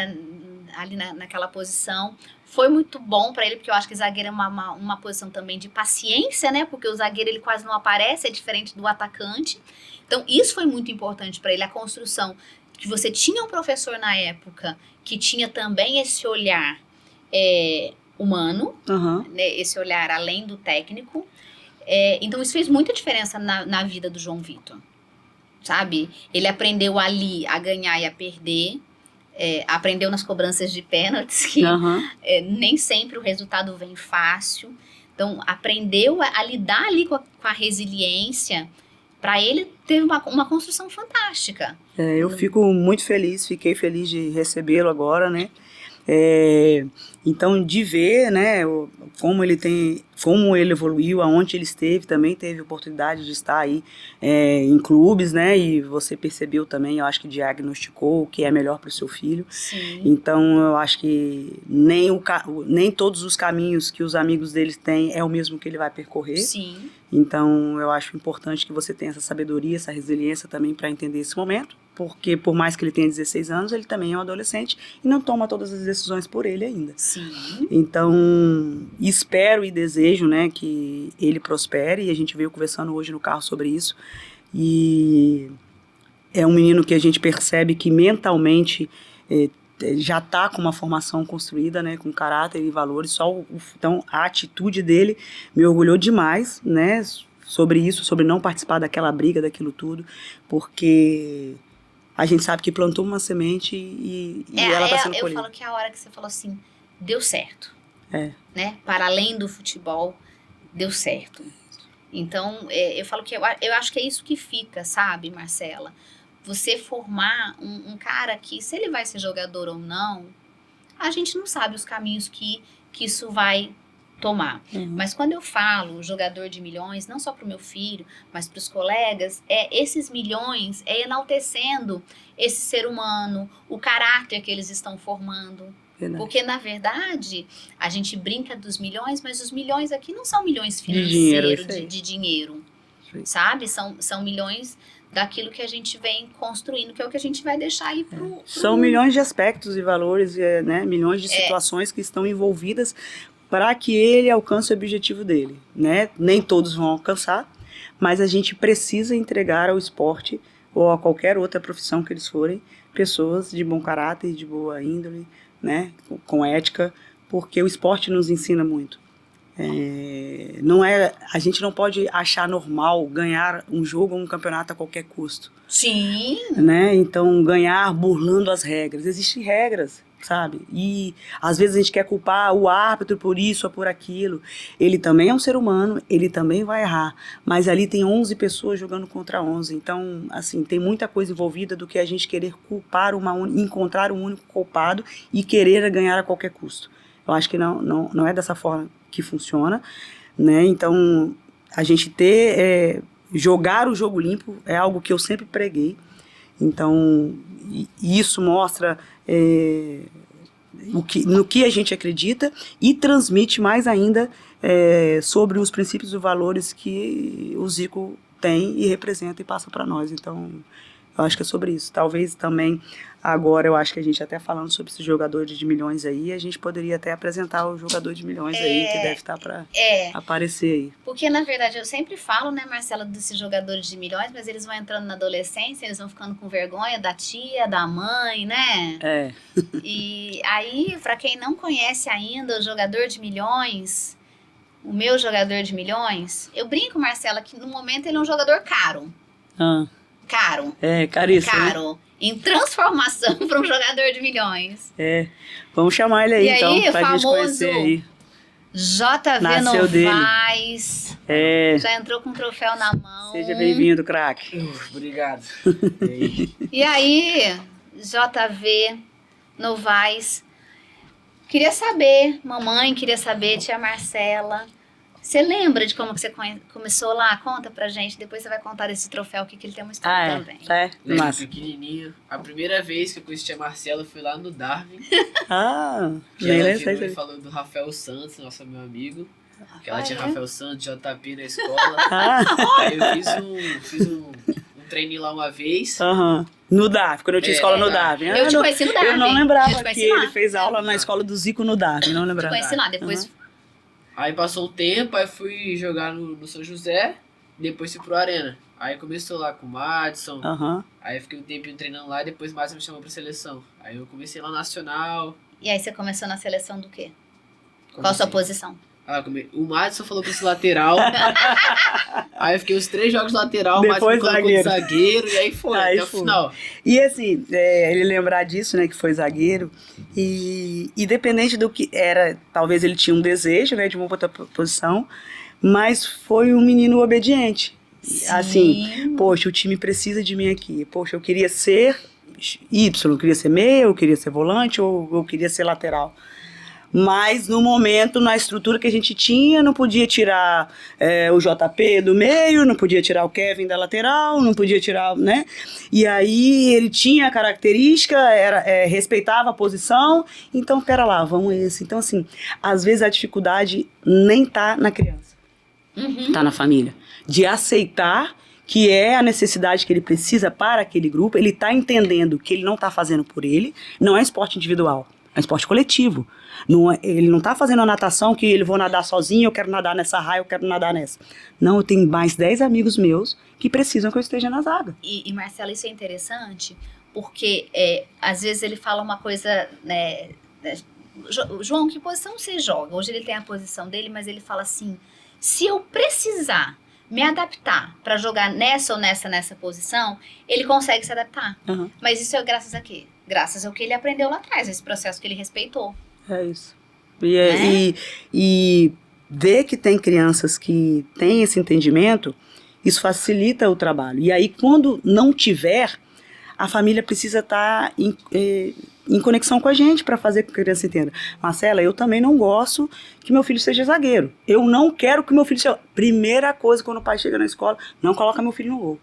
Ali naquela posição. Foi muito bom pra ele, porque eu acho que zagueiro é uma posição também de paciência, né? Porque o zagueiro, ele quase não aparece, é diferente do atacante. Então, isso foi muito importante pra ele, a construção. Que você tinha um professor na época que tinha também esse olhar humano, Aham. né, esse olhar além do técnico. Então, isso fez muita diferença na vida do João Vitor, sabe? Ele aprendeu ali a ganhar e a perder, aprendeu nas cobranças de pênaltis, que Aham. nem sempre o resultado vem fácil. Então, aprendeu a lidar ali com a resiliência. Para ele, teve uma construção fantástica. Eu fico muito feliz, fiquei feliz de recebê-lo agora, né? Então, de ver, né, como ele evoluiu, aonde ele esteve, também teve oportunidade de estar aí em clubes, né, e você percebeu também, eu acho que diagnosticou o que é melhor para o seu filho. Sim. Então, eu acho que nem todos os caminhos que os amigos deles têm é o mesmo que ele vai percorrer. Sim. Então, eu acho importante que você tenha essa sabedoria, essa resiliência também para entender esse momento, porque por mais que ele tenha 16 anos, ele também é um adolescente e não toma todas as decisões por ele ainda. Sim. Então, espero e desejo, né, que ele prospere, e a gente veio conversando hoje no carro sobre isso, e é um menino que a gente percebe que mentalmente já está com uma formação construída, né, com caráter e valores. Então, a atitude dele me orgulhou demais, né, sobre isso, sobre não participar daquela briga, daquilo tudo, porque a gente sabe que plantou uma semente e ela está sendo colhida. Eu falo que a hora que você falou assim, deu certo, né, para além do futebol, deu certo. Então, eu falo que eu acho que é isso que fica, sabe, Marcela? Você formar um cara que, se ele vai ser jogador ou não, a gente não sabe os caminhos que isso vai tomar. Mas quando eu falo jogador de milhões, não só para o meu filho, mas para os colegas, esses milhões enaltecendo esse ser humano, o caráter que eles estão formando. Verdade. Porque, na verdade, a gente brinca dos milhões, mas os milhões aqui não são milhões financeiros, de dinheiro, sabe? São milhões daquilo que a gente vem construindo, que é o que a gente vai deixar aí pro... São milhões de aspectos e valores, né? Milhões de situações que estão envolvidas para que ele alcance o objetivo dele, né? Nem todos vão alcançar, mas a gente precisa entregar ao esporte ou a qualquer outra profissão que eles forem, pessoas de bom caráter, de boa índole, né? Com ética, porque o esporte nos ensina muito. A gente não pode achar normal ganhar um jogo ou um campeonato a qualquer custo. Sim. Né? Então, ganhar burlando as regras. Existem regras, sabe? E às vezes a gente quer culpar o árbitro por isso ou por aquilo. Ele também é um ser humano, ele também vai errar. Mas ali tem 11 pessoas jogando contra 11. Então, assim, tem muita coisa envolvida do que a gente querer culpar encontrar um único culpado e querer ganhar a qualquer custo. Eu acho que não é dessa forma que funciona, né? Então, a gente jogar o jogo limpo é algo que eu sempre preguei. Então, isso mostra no que a gente acredita e transmite mais ainda sobre os princípios e valores que o Zico tem e representa e passa para nós. Então, eu acho que é sobre isso. Talvez também, agora, eu acho que a gente até falando sobre esse jogador de milhões aí, a gente poderia até apresentar o jogador de milhões aí, que deve estar para aparecer aí. Porque, na verdade, eu sempre falo, né, Marcela, desses jogadores de milhões, mas eles vão entrando na adolescência, eles vão ficando com vergonha da tia, da mãe, né? E aí, para quem não conhece ainda o jogador de milhões, o meu jogador de milhões, eu brinco, Marcela, que no momento ele é um jogador caro. Caro. Caríssimo. Caro. Né? Em transformação para um jogador de milhões. Vamos chamar ele aí, então, aí, pra gente conhecer aí. JV Nasceu Novaes. Já entrou com o troféu na mão. Seja bem-vindo, craque. Obrigado. E aí, JV Novaes. Queria saber, mamãe, queria saber, tia Marcela, Você lembra de como que você começou lá? Conta pra gente. Depois você vai contar desse troféu aqui, que ele tem uma história também. Lembro, Massa. pequenininho. A primeira vez que eu conheci a Marcela foi lá no Darwin. Que ela nem virou sei. e falou do Rafael Santos, nosso meu amigo. Que ela Ah, tinha é? Rafael Santos, JP na escola. Ah, Aí eu fiz um treininho lá uma vez. no DAV, quando eu tinha escola no DAV. Eu te conheci no Darwin. Eu não Eu lembrava te que conheci lá. ele fez aula na escola do Zico no DAV, não Te lembrava. conheci lá. Depois... Aí passou um tempo, aí fui jogar no São José, depois fui pro Arena. Aí começou lá com o Madison, aí eu fiquei um tempinho treinando lá, e depois o Madison me chamou pra seleção. Aí eu comecei lá no Nacional. E aí você começou na seleção do quê? Como Qual a sua assim? posição? O Madison falou que eu sou lateral. Aí eu fiquei os 3 jogos lateral, mas Depois me colocou de zagueiro, e aí foi, Aí até foi. o final. E assim, ele lembrar disso, né, que foi zagueiro, e independente do que era, talvez ele tinha um desejo, né, de uma outra posição, mas foi um menino obediente. Assim, poxa, o time precisa de mim aqui. Poxa, eu queria ser Y, eu queria ser meia, eu queria ser volante, ou eu queria ser lateral. Mas no momento, na estrutura que a gente tinha, não podia tirar o JP do meio, não podia tirar o Kevin da lateral, não podia tirar, né? E aí ele tinha a característica, respeitava a posição, então pera lá, vamos esse. Então assim, às vezes a dificuldade nem tá na criança, tá na família. De aceitar que é a necessidade que ele precisa para aquele grupo, ele tá entendendo que ele não tá fazendo por ele, não é esporte individual, é esporte coletivo. Ele não está fazendo a natação que ele vou nadar sozinho, eu quero nadar nessa raia, eu quero nadar nessa. Não, eu tenho mais 10 amigos meus que precisam que eu esteja na zaga. E Marcela, isso é interessante, porque às vezes ele fala uma coisa, né, João, que posição você joga? Hoje ele tem a posição dele, mas ele fala assim, se eu precisar me adaptar para jogar nessa ou nessa posição, ele consegue se adaptar. Mas isso é graças a quê? Graças ao que ele aprendeu lá atrás, esse processo que ele respeitou. É isso. E ver que tem crianças que têm esse entendimento, isso facilita o trabalho. E aí, quando não tiver, a família precisa estar em conexão com a gente para fazer com que a criança entenda. Marcela, eu também não gosto que meu filho seja zagueiro. Eu não quero que meu filho seja... Primeira coisa, quando o pai chega na escola, não coloca meu filho no gol.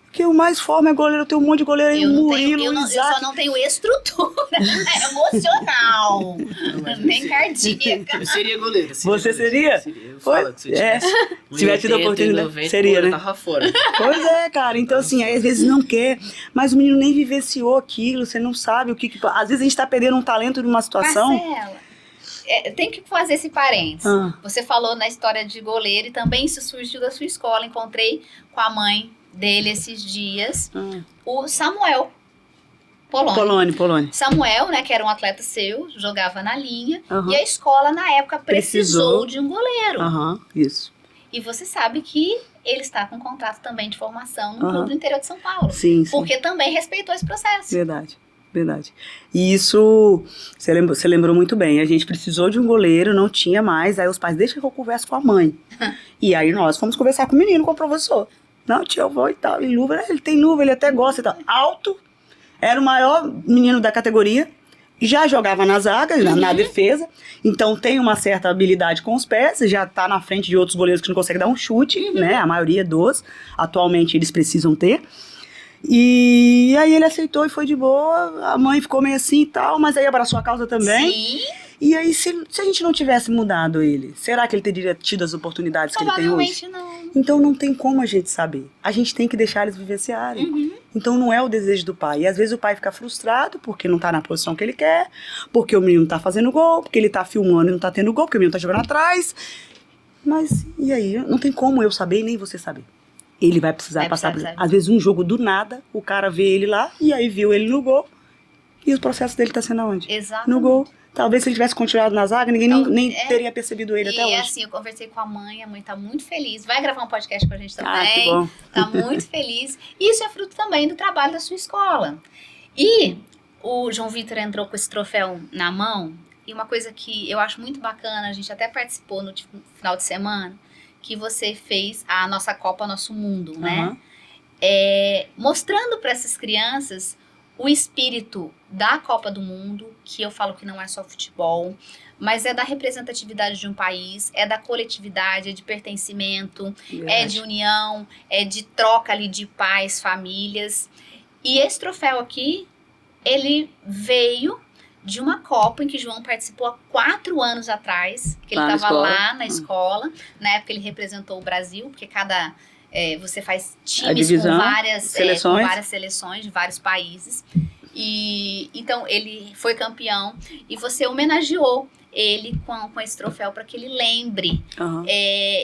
Porque o mais forte é goleiro, eu tenho um monte de goleiro aí, o Murilo, o Isaac. Eu só não tenho estrutura emocional, nem cardíaca. Eu seria goleiro. Você seria? Eu falo que se eu tivesse se tiver tido a oportunidade, 90, seria, né? Eu tava fora. Pois é, cara. Então, assim, aí, às vezes não quer, mas o menino nem vivenciou aquilo, você não sabe o que... Às vezes a gente tá perdendo um talento de uma situação... Marcela, tem que fazer esse parênteses. Você falou na história de goleiro e também isso surgiu da sua escola. Encontrei com a mãe dele esses dias, o Samuel Poloni. Samuel, né, que era um atleta seu, jogava na linha, e a escola na época precisou de um goleiro. Isso. E você sabe que ele está com contrato também de formação no clube do interior de São Paulo. Sim. Porque também respeitou esse processo. Verdade. E isso, você lembrou muito bem, a gente precisou de um goleiro, não tinha mais, aí os pais, deixa que eu converso com a mãe. E aí nós fomos conversar com o menino, com o professor. Não, tio, eu vou e tal, e luva, ele tem luva, ele até gosta e tal. Alto, era o maior menino da categoria, já jogava na zaga, na defesa, então tem uma certa habilidade com os pés, já tá na frente de outros goleiros que não conseguem dar um chute, né, a maioria atualmente eles precisam ter. E aí ele aceitou e foi de boa, a mãe ficou meio assim e tal, mas aí abraçou a causa também. Sim. E aí, se a gente não tivesse mudado ele, será que ele teria tido as oportunidades que ele tem hoje? Provavelmente não. Então não tem como a gente saber. A gente tem que deixar eles vivenciarem. Então não é o desejo do pai. E às vezes o pai fica frustrado porque não tá na posição que ele quer, porque o menino não tá fazendo gol, porque ele tá filmando e não tá tendo gol, porque o menino tá jogando atrás. Mas e aí? Não tem como eu saber nem você saber. Ele vai precisar passar por... Às vezes um jogo do nada, o cara vê ele lá e aí viu ele no gol e o processo dele tá sendo aonde? Exatamente. No gol. Talvez se ele tivesse continuado na zaga, ninguém nem teria percebido ele até hoje. E assim, eu conversei com a mãe tá muito feliz. Vai gravar um podcast com a gente também. Que bom. Tá muito feliz. E isso é fruto também do trabalho da sua escola. E o João Vitor entrou com esse troféu na mão. E uma coisa que eu acho muito bacana, a gente até participou no final de semana, que você fez a nossa Copa Nosso Mundo, né? Mostrando para essas crianças o espírito da Copa do Mundo, que eu falo que não é só futebol, mas é da representatividade de um país, é da coletividade, é de pertencimento, é de união, é de troca ali de pais, famílias. E esse troféu aqui, ele veio de uma Copa em que João participou há 4 anos atrás, que ele estava lá na escola, na época ele representou o Brasil, porque você faz times com várias seleções de vários países. E então ele foi campeão e você homenageou ele com esse troféu para que ele lembre.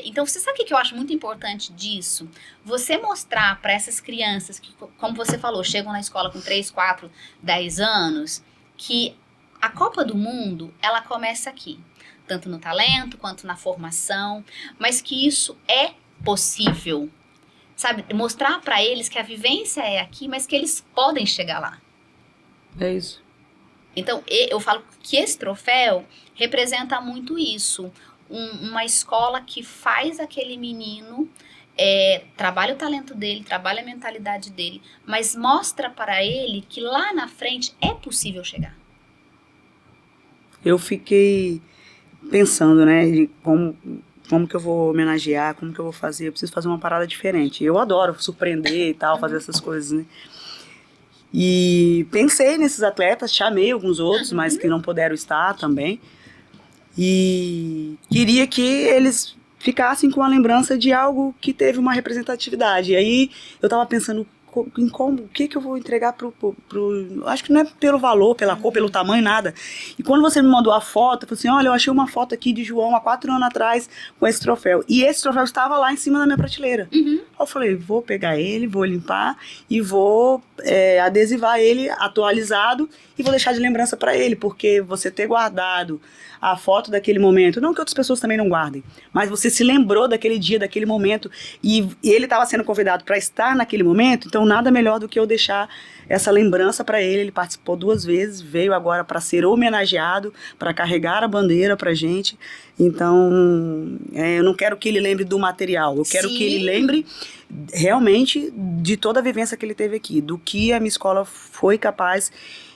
Então você sabe o que eu acho muito importante disso? Você mostrar para essas crianças que, como você falou, chegam na escola com 3, 4, 10 anos, que a Copa do Mundo, ela começa aqui, tanto no talento quanto na formação, mas que isso é possível, sabe? Mostrar para eles que a vivência é aqui, mas que eles podem chegar lá. É isso. Então, eu falo que esse troféu representa muito isso. Uma escola que faz aquele menino, trabalha o talento dele, trabalha a mentalidade dele, mas mostra para ele que lá na frente é possível chegar. Eu fiquei pensando, né, de como que eu vou homenagear, como que eu vou fazer. Eu preciso fazer uma parada diferente. Eu adoro surpreender e tal, fazer essas coisas, né. E pensei nesses atletas, chamei alguns outros, mas que não puderam estar também. E queria que eles ficassem com a lembrança de algo que teve uma representatividade. E aí eu tava pensando em o que eu vou entregar pro... Acho que não é pelo valor, pela cor, pelo tamanho, nada. E quando você me mandou a foto, eu falei assim, olha, eu achei uma foto aqui de João há 4 anos atrás com esse troféu. E esse troféu estava lá em cima da minha prateleira. Eu falei, vou pegar ele, vou limpar e vou adesivar ele atualizado e vou deixar de lembrança para ele, porque você ter guardado a foto daquele momento, não que outras pessoas também não guardem, mas você se lembrou daquele dia, daquele momento, e ele estava sendo convidado para estar naquele momento, então nada melhor do que eu deixar essa lembrança para ele. Ele participou 2 vezes, veio agora para ser homenageado, para carregar a bandeira pra gente. Então, eu não quero que ele lembre do material, eu quero que ele lembre realmente de toda a vivência que ele teve aqui, do que a minha escola foi capaz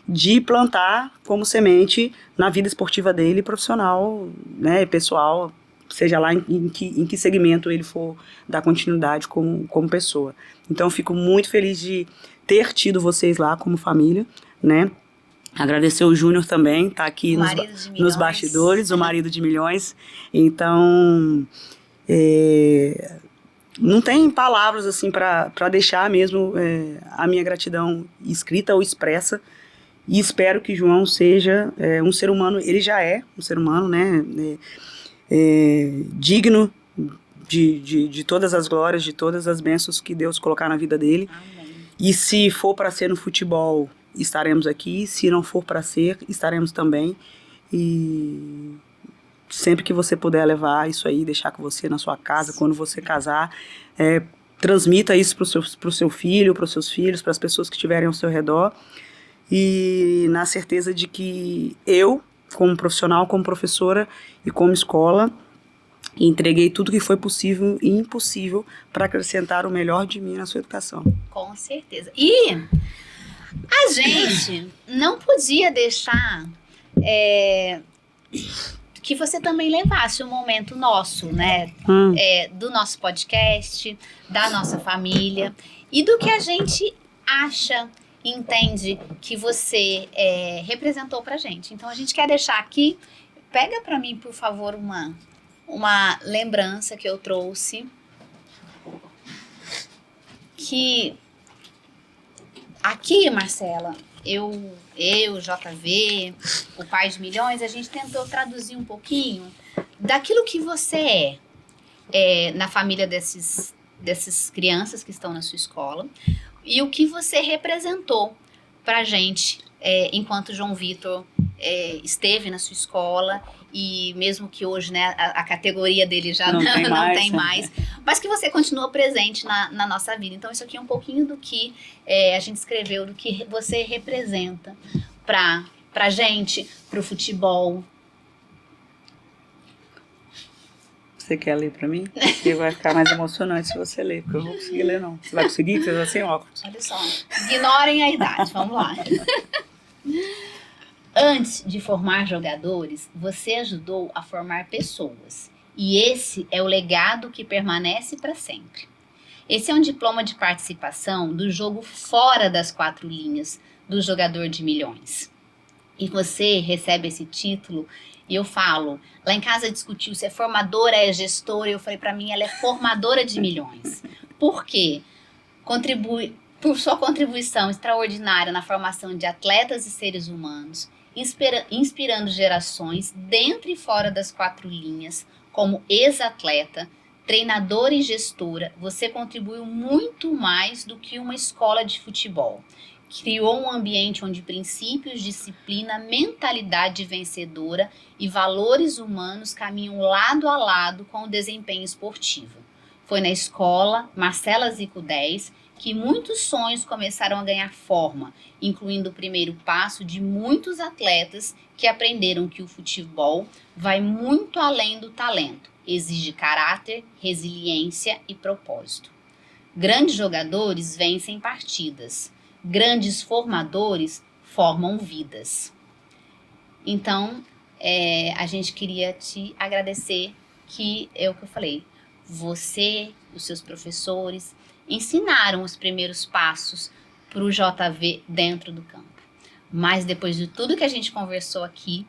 de plantar como semente na vida esportiva dele, profissional, né, pessoal, seja lá em que segmento ele for dar continuidade como pessoa. Então, eu fico muito feliz de ter tido vocês lá como família, né? Agradecer o Júnior também, tá aqui nos bastidores, o marido de milhões. Então, não tem palavras assim para deixar mesmo a minha gratidão escrita ou expressa. E espero que João seja um ser humano, ele já é um ser humano, né? Digno de todas as glórias, de todas as bênçãos que Deus colocar na vida dele. Amém. E se for para ser no futebol, estaremos aqui. Se não for para ser, estaremos também. E sempre que você puder levar isso aí, deixar com você na sua casa, quando você casar, transmita isso pro seu filho, pros seus filhos, para as pessoas que estiverem ao seu redor. E na certeza de que eu, como profissional, como professora e como escola, entreguei tudo que foi possível e impossível para acrescentar o melhor de mim na sua educação. Com certeza. E a gente não podia deixar que você também levasse um momento nosso, né? Do nosso podcast, da nossa família e do que a gente acha, entende que você representou pra gente. Então a gente quer deixar aqui, pega pra mim, por favor, uma lembrança que eu trouxe, que aqui, Marcela, eu, JV, o Pai de Milhões, a gente tentou traduzir um pouquinho daquilo que você na família dessas crianças que estão na sua escola, e o que você representou pra gente enquanto João Vitor esteve na sua escola, e mesmo que hoje, né, a categoria dele já não tem mais, mas que você continua presente na nossa vida. Então isso aqui é um pouquinho do que a gente escreveu, do que você representa pra gente, pro futebol. Você quer ler pra mim? Porque vai ficar mais emocionante se você ler, porque eu não vou conseguir ler, não. Você vai conseguir? Você vai sem óculos. Olha só, ignorem a idade, vamos lá. Antes de formar jogadores, você ajudou a formar pessoas. E esse é o legado que permanece para sempre. Esse é um diploma de participação do jogo fora das 4 linhas do jogador de milhões. E você recebe esse título e eu falo, lá em casa discutiu se é formadora, é gestora, eu falei para mim, ela é formadora de milhões. Por quê? Por sua contribuição extraordinária na formação de atletas e seres humanos, inspirando gerações dentro e fora das 4 linhas, como ex-atleta, treinadora e gestora, você contribuiu muito mais do que uma escola de futebol. Criou um ambiente onde princípios, disciplina, mentalidade vencedora e valores humanos caminham lado a lado com o desempenho esportivo. Foi na escola Marcela Zico 10 que muitos sonhos começaram a ganhar forma, incluindo o primeiro passo de muitos atletas que aprenderam que o futebol vai muito além do talento, exige caráter, resiliência e propósito. Grandes jogadores vencem partidas. Grandes formadores formam vidas. Então, a gente queria te agradecer que é o que eu falei. Você, os seus professores, ensinaram os primeiros passos para o JV dentro do campo. Mas depois de tudo que a gente conversou aqui,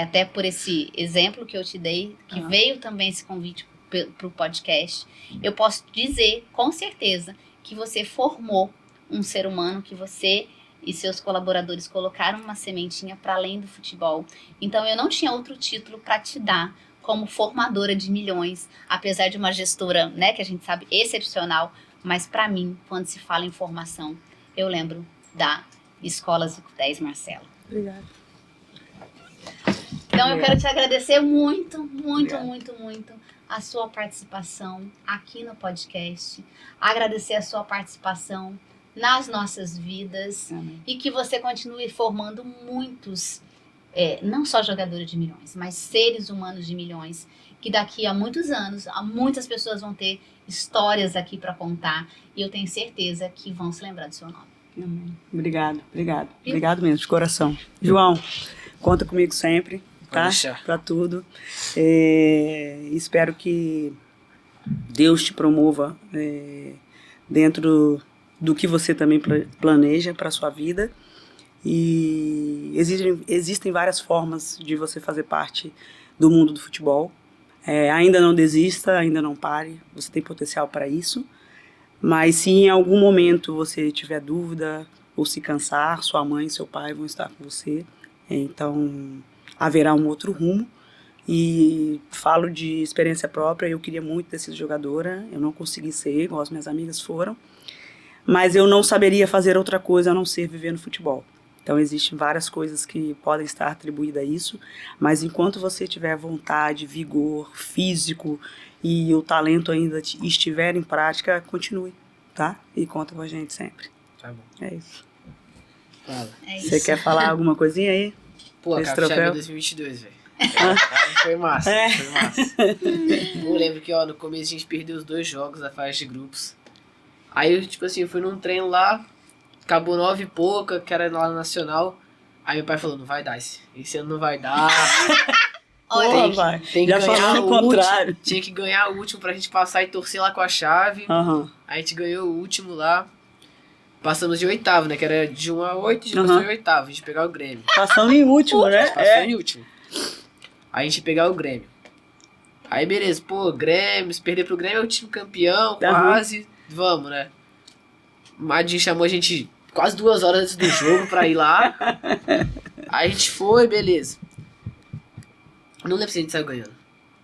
até por esse exemplo que eu te dei, que veio também esse convite para o podcast, eu posso dizer com certeza que você formou um ser humano, que você e seus colaboradores colocaram uma sementinha para além do futebol. Então eu não tinha outro título para te dar como formadora de milhões, apesar de uma gestora, né, que a gente sabe, excepcional, mas para mim, quando se fala em formação, eu lembro da Escola Zico 10 Marcela. Obrigada. Então eu quero te agradecer muito, muito, muito, muito a sua participação aqui no podcast, agradecer a sua participação nas nossas vidas. Amém. E que você continue formando muitos, não só jogadores de milhões, mas seres humanos de milhões, que daqui a muitos anos, muitas pessoas vão ter histórias aqui para contar e eu tenho certeza que vão se lembrar do seu nome. Amém. Obrigado mesmo, de coração. João, conta comigo sempre, tá? Para tudo. Espero que Deus te promova dentro do que você também planeja para a sua vida. E existem várias formas de você fazer parte do mundo do futebol. Ainda não desista, ainda não pare, você tem potencial para isso. Mas se em algum momento você tiver dúvida ou se cansar, sua mãe e seu pai vão estar com você. Então haverá um outro rumo. E falo de experiência própria, eu queria muito ter sido jogadora, eu não consegui ser, igual as minhas amigas foram. Mas eu não saberia fazer outra coisa a não ser viver no futebol. Então existem várias coisas que podem estar atribuídas a isso, mas enquanto você tiver vontade, vigor, físico e o talento ainda estiver em prática, continue, tá? E conta com a gente sempre. Tá bom. É isso. Fala. Você quer falar alguma coisinha aí? Pô, a Capixaba 2022, velho. Foi massa, foi massa. Eu lembro que, no começo a gente perdeu os 2 jogos da fase de grupos. Aí, tipo assim, eu fui num treino lá, acabou 9 e pouca, que era lá no Nacional. Aí meu pai falou, não vai dar esse ano não vai dar. Olha, tem que já ganhar o contrário. Tinha que ganhar o último pra gente passar e torcer lá com a chave. Uhum. Aí a gente ganhou o último lá. Passamos de 8º, né? Que era de 1 a 8, a gente passou em 8º, a gente pegar o Grêmio. Passando em último, né? Passou em último. Aí a gente pegar o Grêmio. Aí beleza, Grêmio, se perder pro Grêmio é o time campeão, quase. Vamos, né? O Madinho chamou a gente quase 2 horas antes do jogo pra ir lá. Aí a gente foi, beleza. Não lembro se a gente saiu ganhando.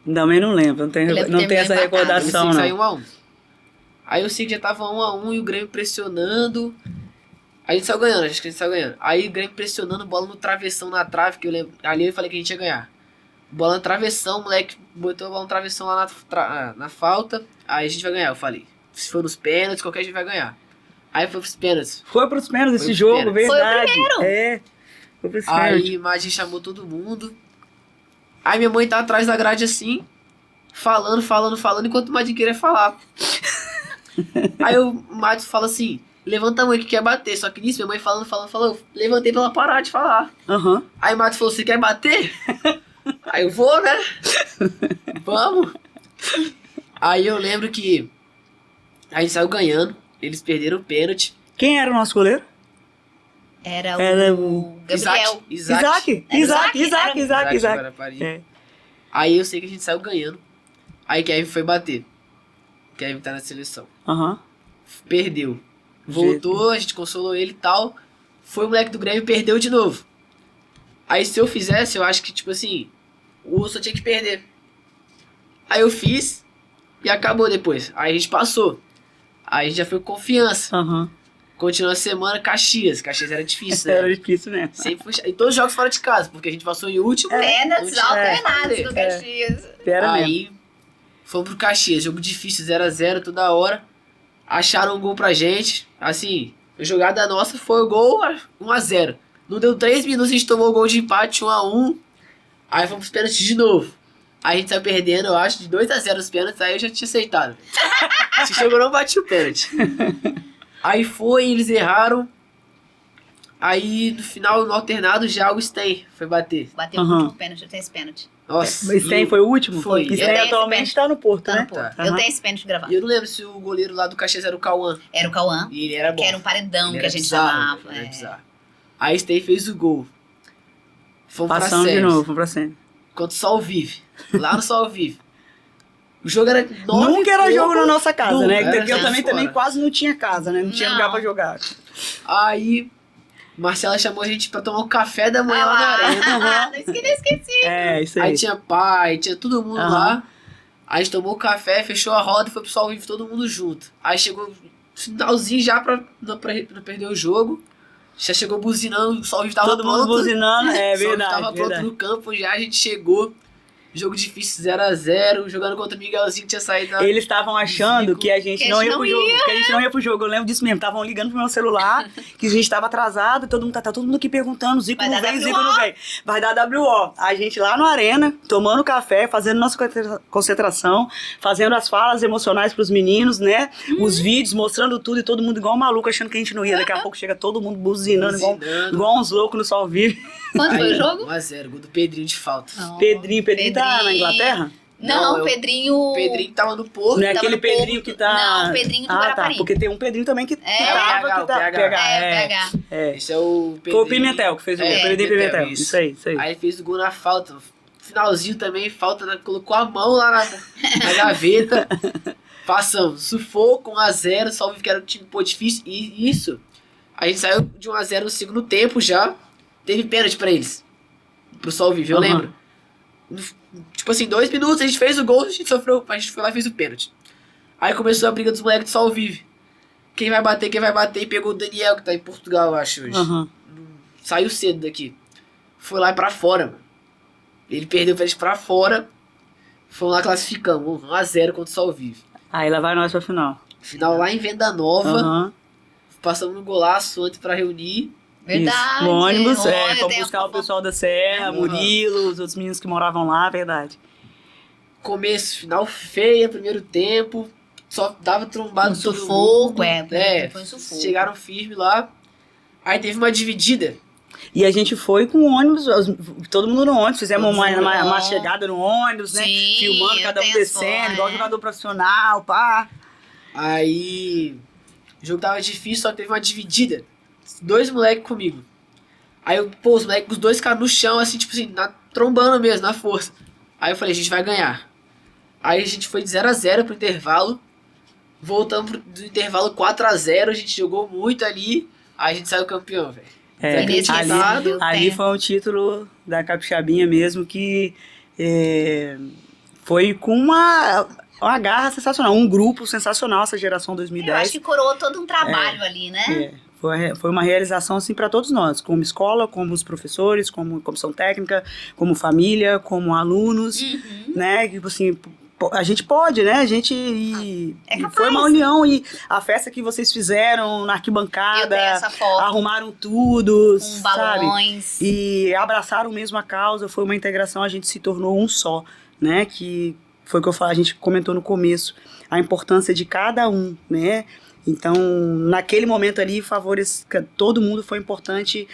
Também não lembro, não tem essa recordação, não. Saiu 1-1. Aí eu sei que já tava 1-1 e o Grêmio pressionando. Aí a gente saiu ganhando, acho que a gente saiu ganhando. Aí o Grêmio pressionando, bola no travessão, na trave, que eu lembro. Ali eu falei que a gente ia ganhar. Bola no travessão, o moleque botou a bola no travessão lá na falta. Aí a gente vai ganhar, eu falei. Se for nos pênaltis, qualquer gente vai ganhar. Aí foi pros pênaltis. Foi pros pênaltis esse jogo, verdade. Foi o primeiro. Foi pros pênaltis. Aí a Imagem chamou todo mundo. Aí minha mãe tá atrás da grade assim. falando, enquanto o Madinho queria falar. Aí o Madison fala assim, levanta a mãe que quer bater. Só que nisso, minha mãe falando, eu levantei pra ela parar de falar. Aí o Madison falou, você quer bater? Aí eu vou, né? Vamos. Aí eu lembro que a gente saiu ganhando, eles perderam o pênalti. Quem era o nosso goleiro? Era o Gabriel. Isaac. É. Aí eu sei que a gente saiu ganhando. Aí Kevin foi bater. Kevin tá na seleção. Perdeu. Voltou, a gente consolou ele e tal. Foi o moleque do Grêmio e perdeu de novo. Aí se eu fizesse, eu acho que, tipo assim, o Wilson tinha que perder. Aí eu fiz e acabou depois. Aí a gente passou. Aí a gente já foi com confiança. Continuou a semana, Caxias. Caxias era difícil, né? Era difícil mesmo. Sempre foi... E todos os jogos fora de casa, porque a gente passou em último. Pênaltis alternados do Caxias. Aí fomos pro Caxias. Jogo difícil, 0x0 toda hora. Acharam um gol pra gente. Assim, a jogada nossa foi o gol 1x0. Não deu 3 minutos, a gente tomou o gol de empate 1x1. Aí fomos pros pênaltis de novo. Aí a gente saiu perdendo, eu acho, de 2x0 os pênaltis. Aí eu já tinha aceitado. Se chegou, não bati o pênalti. Aí foi, eles erraram. Aí no final, no alternado, já o Sten foi bater. Bateu o último pênalti, eu tenho esse pênalti. Nossa. O Sten foi o último? Foi. O Sten atualmente tá no Porto, né? Eu tenho esse pênalti gravado. E eu não lembro se o goleiro lá do Caxias era o Cauã. Era o Cauã. E ele era bom. Que era um paredão que a gente bizarro, chamava. Era bizarro. Aí Sten fez o gol. Fomos Passando de novo, fomos pra cima. Contra o Sol Vive. Lá no Sol Vive. O jogo era 9. Nunca era jogo na nossa casa, né? Porque eu também quase não tinha casa, né? Não tinha lugar pra jogar. Aí, Marcela chamou a gente pra tomar um café da manhã lá na arena. Não esqueci. É, isso aí. Aí tinha pai, tinha todo mundo lá. Aí a gente tomou o café, fechou a roda e foi pro Sol Vive todo mundo junto. Aí chegou finalzinho já pra não perder o jogo. Já chegou buzinando, o Sol Vive tava todo pronto. Todo mundo buzinando, é verdade. O Sol Vive tava pronto no campo já, a gente chegou. Jogo difícil, 0x0, jogando contra o Miguelzinho que tinha saído. Eles estavam achando que a gente não ia pro jogo. Que a gente não ia pro jogo. Eu lembro disso mesmo. Estavam ligando pro meu celular, que a gente tava atrasado, todo mundo tá todo mundo aqui perguntando, Zico não vem, Zico não vem. Vai dar WO. A gente lá na arena, tomando café, fazendo nossa concentração, fazendo as falas emocionais pros meninos, né? Os vídeos, mostrando tudo e todo mundo igual maluco, achando que a gente não ia. Daqui a pouco chega todo mundo buzinando. Igual uns loucos no Sol Vive. Quanto foi o jogo? 1x0, gol do Pedrinho de falta. Pedrinho tá na Inglaterra? Não, Pedrinho... Pedrinho tava no Porto. Não é aquele Pedrinho que tá... Não, Pedrinho do Guarapari. Tá, porque tem um Pedrinho também que tava... o PH. Esse é o Pedrinho. Foi o Pimentel que fez o gol. Pedrinho Pimentel. Isso aí. Aí ele fez o gol na falta. Finalzinho também, falta, colocou a mão lá na gaveta. Passamos. Sufoco, 1x0. Só que era um time difícil. E isso, a gente saiu de 1x0 no segundo tempo já. Teve pênalti pra eles. Pro Sol Vive, eu lembro. Tipo assim, 2 minutos, a gente fez o gol, a gente foi lá e fez o pênalti. Aí começou a briga dos moleques do Sol Vive. Quem vai bater, e pegou o Daniel, que tá em Portugal, eu acho, hoje. Saiu cedo daqui. Foi lá e pra fora, mano. Ele perdeu pra gente pra fora. Fomos lá, classificamos, 1x0 contra o Sol Vive. Aí lá vai nós pra final. Final lá em Venda Nova. Passamos no golaço antes pra reunir. Verdade. No ônibus, pra buscar o pessoal da Serra, Murilo, os outros meninos que moravam lá, verdade. Começo, final feia, primeiro tempo, só dava trombado todo sufoco, mundo. Foi um sufoco. Chegaram firme lá, aí teve uma dividida. E a gente foi com o ônibus, todo mundo no ônibus, fizemos uma chegada no ônibus, né? Sim, filmando cada um descendo, igual jogador profissional, pá. Aí, o jogo tava difícil, só teve uma dividida. 2 moleques comigo. Aí os moleques, os 2 ficaram no chão, assim, tipo assim, trombando mesmo, na força. Aí eu falei, a gente vai ganhar. Aí a gente foi de 0x0 pro intervalo. Voltamos do intervalo 4x0, a gente jogou muito ali. Aí a gente saiu campeão, velho. Ali foi um título da Capixabinha mesmo que foi com uma garra sensacional, um grupo sensacional, essa geração 2010. Eu acho que coroou todo um trabalho ali, né? Foi uma realização assim para todos nós, como escola, como os professores, como comissão técnica, como família, como alunos, né? Tipo assim, a gente pode, né? A gente foi uma união e a festa que vocês fizeram na arquibancada, eu tenho essa foto. Arrumaram tudo, com balões, sabe? E abraçaram mesmo a causa, foi uma integração, a gente se tornou um só, né? Que foi o que a gente comentou no começo, a importância de cada um, né? Então, naquele momento ali, todo mundo foi importante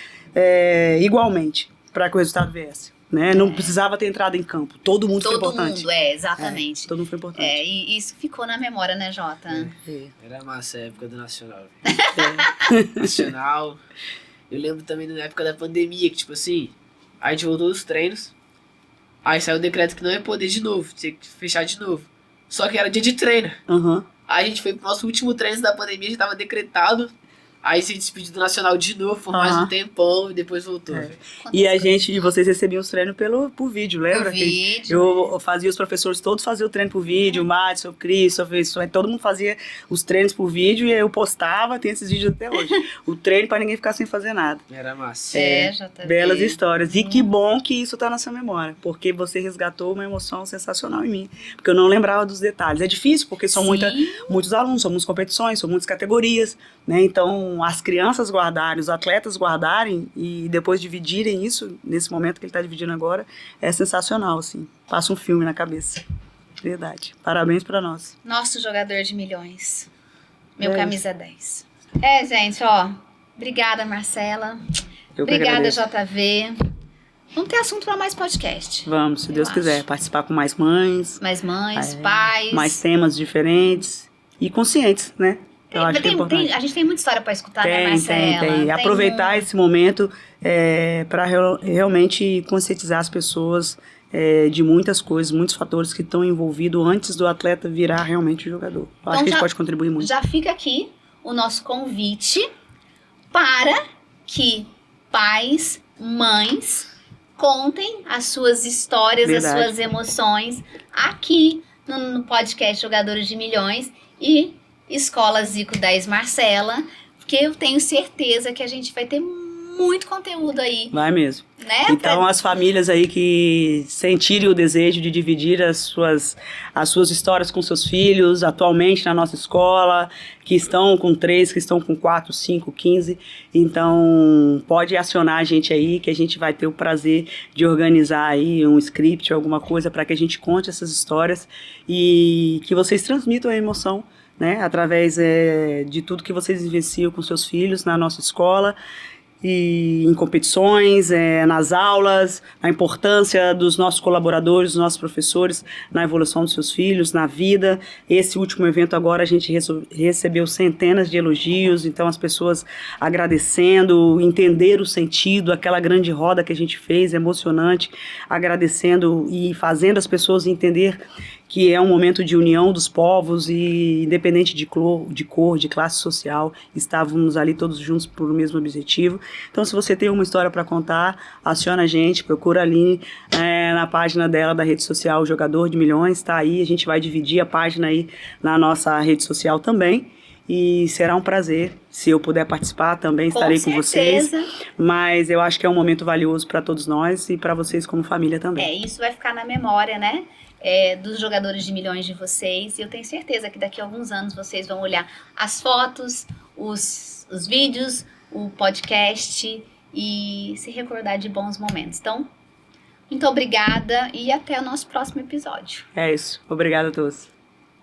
igualmente para que o resultado viesse. Né? Não precisava ter entrado em campo. Todo mundo foi importante. Todo mundo, exatamente. Todo mundo foi importante. E isso ficou na memória, né, Jota? Era massa a época do Nacional. Nacional. Eu lembro também na época da pandemia, que tipo assim, a gente voltou dos treinos, aí saiu o decreto que não ia poder de novo, tinha que fechar de novo. Só que era dia de treino. Aí a gente foi pro nosso último treino da pandemia, já tava decretado. Aí se despediu do Nacional de novo por mais um tempão e depois voltou. E vocês recebiam os treinos por vídeo, lembra? Por vídeo. Eu fazia, os professores todos faziam o treino por vídeo, o Madison, o Christopher, todo mundo fazia os treinos por vídeo e eu postava, tem esses vídeos até hoje. O treino pra ninguém ficar sem fazer nada. Era massa. JV. Belas histórias. E que bom que isso tá na sua memória, porque você resgatou uma emoção sensacional em mim. Porque eu não lembrava dos detalhes. É difícil, porque são muitos alunos, são muitas competições, são muitas categorias, né? Então, as crianças guardarem, os atletas guardarem e depois dividirem isso, nesse momento que ele está dividindo agora, é sensacional, assim. Passa um filme na cabeça. Verdade. Parabéns para nós. Nosso jogador de milhões. Meu camisa 10. Gente, obrigada, Marcela. Obrigada, JV. Vamos ter assunto para mais podcast. Vamos, se Deus quiser. Participar com mais mães. Mais mães, pais. Mais temas diferentes e conscientes, né? A gente tem muita história para escutar, né, Marcela? Tem. Aproveitar esse momento para realmente conscientizar as pessoas de muitas coisas, muitos fatores que estão envolvidos antes do atleta virar realmente jogador. Então, acho que a gente pode contribuir muito. Já fica aqui o nosso convite para que pais, mães, contem as suas histórias, as suas emoções aqui no podcast Jogadores de Milhões e Escola Zico 10 Marcela, porque eu tenho certeza que a gente vai ter muito conteúdo aí. Vai mesmo. Né? Então, as famílias aí que sentirem o desejo de dividir as suas histórias com seus filhos, atualmente na nossa escola, que estão com 3, que estão com 4, 5, 15, então pode acionar a gente aí, que a gente vai ter o prazer de organizar aí um script, alguma coisa, para que a gente conte essas histórias e que vocês transmitam a emoção, né, através de tudo que vocês vivenciam com seus filhos na nossa escola e em competições, nas aulas, a importância dos nossos colaboradores, dos nossos professores na evolução dos seus filhos, na vida. Esse último evento agora a gente recebeu centenas de elogios, então as pessoas agradecendo, entender o sentido, aquela grande roda que a gente fez, emocionante, agradecendo e fazendo as pessoas entender que é um momento de união dos povos e independente de cor, de classe social, estávamos ali todos juntos por o mesmo objetivo. Então, se você tem uma história para contar, aciona a gente, procura ali na página dela da rede social Jogador de Milhões, está aí, a gente vai dividir a página aí na nossa rede social também. E será um prazer, se eu puder participar também, estarei com vocês. Mas eu acho que é um momento valioso para todos nós e para vocês como família também. Isso vai ficar na memória, né? Dos jogadores de milhões de vocês, e eu tenho certeza que daqui a alguns anos vocês vão olhar as fotos, os vídeos, o podcast e se recordar de bons momentos. Então, muito obrigada e até o nosso próximo episódio. É isso. Obrigada a todos.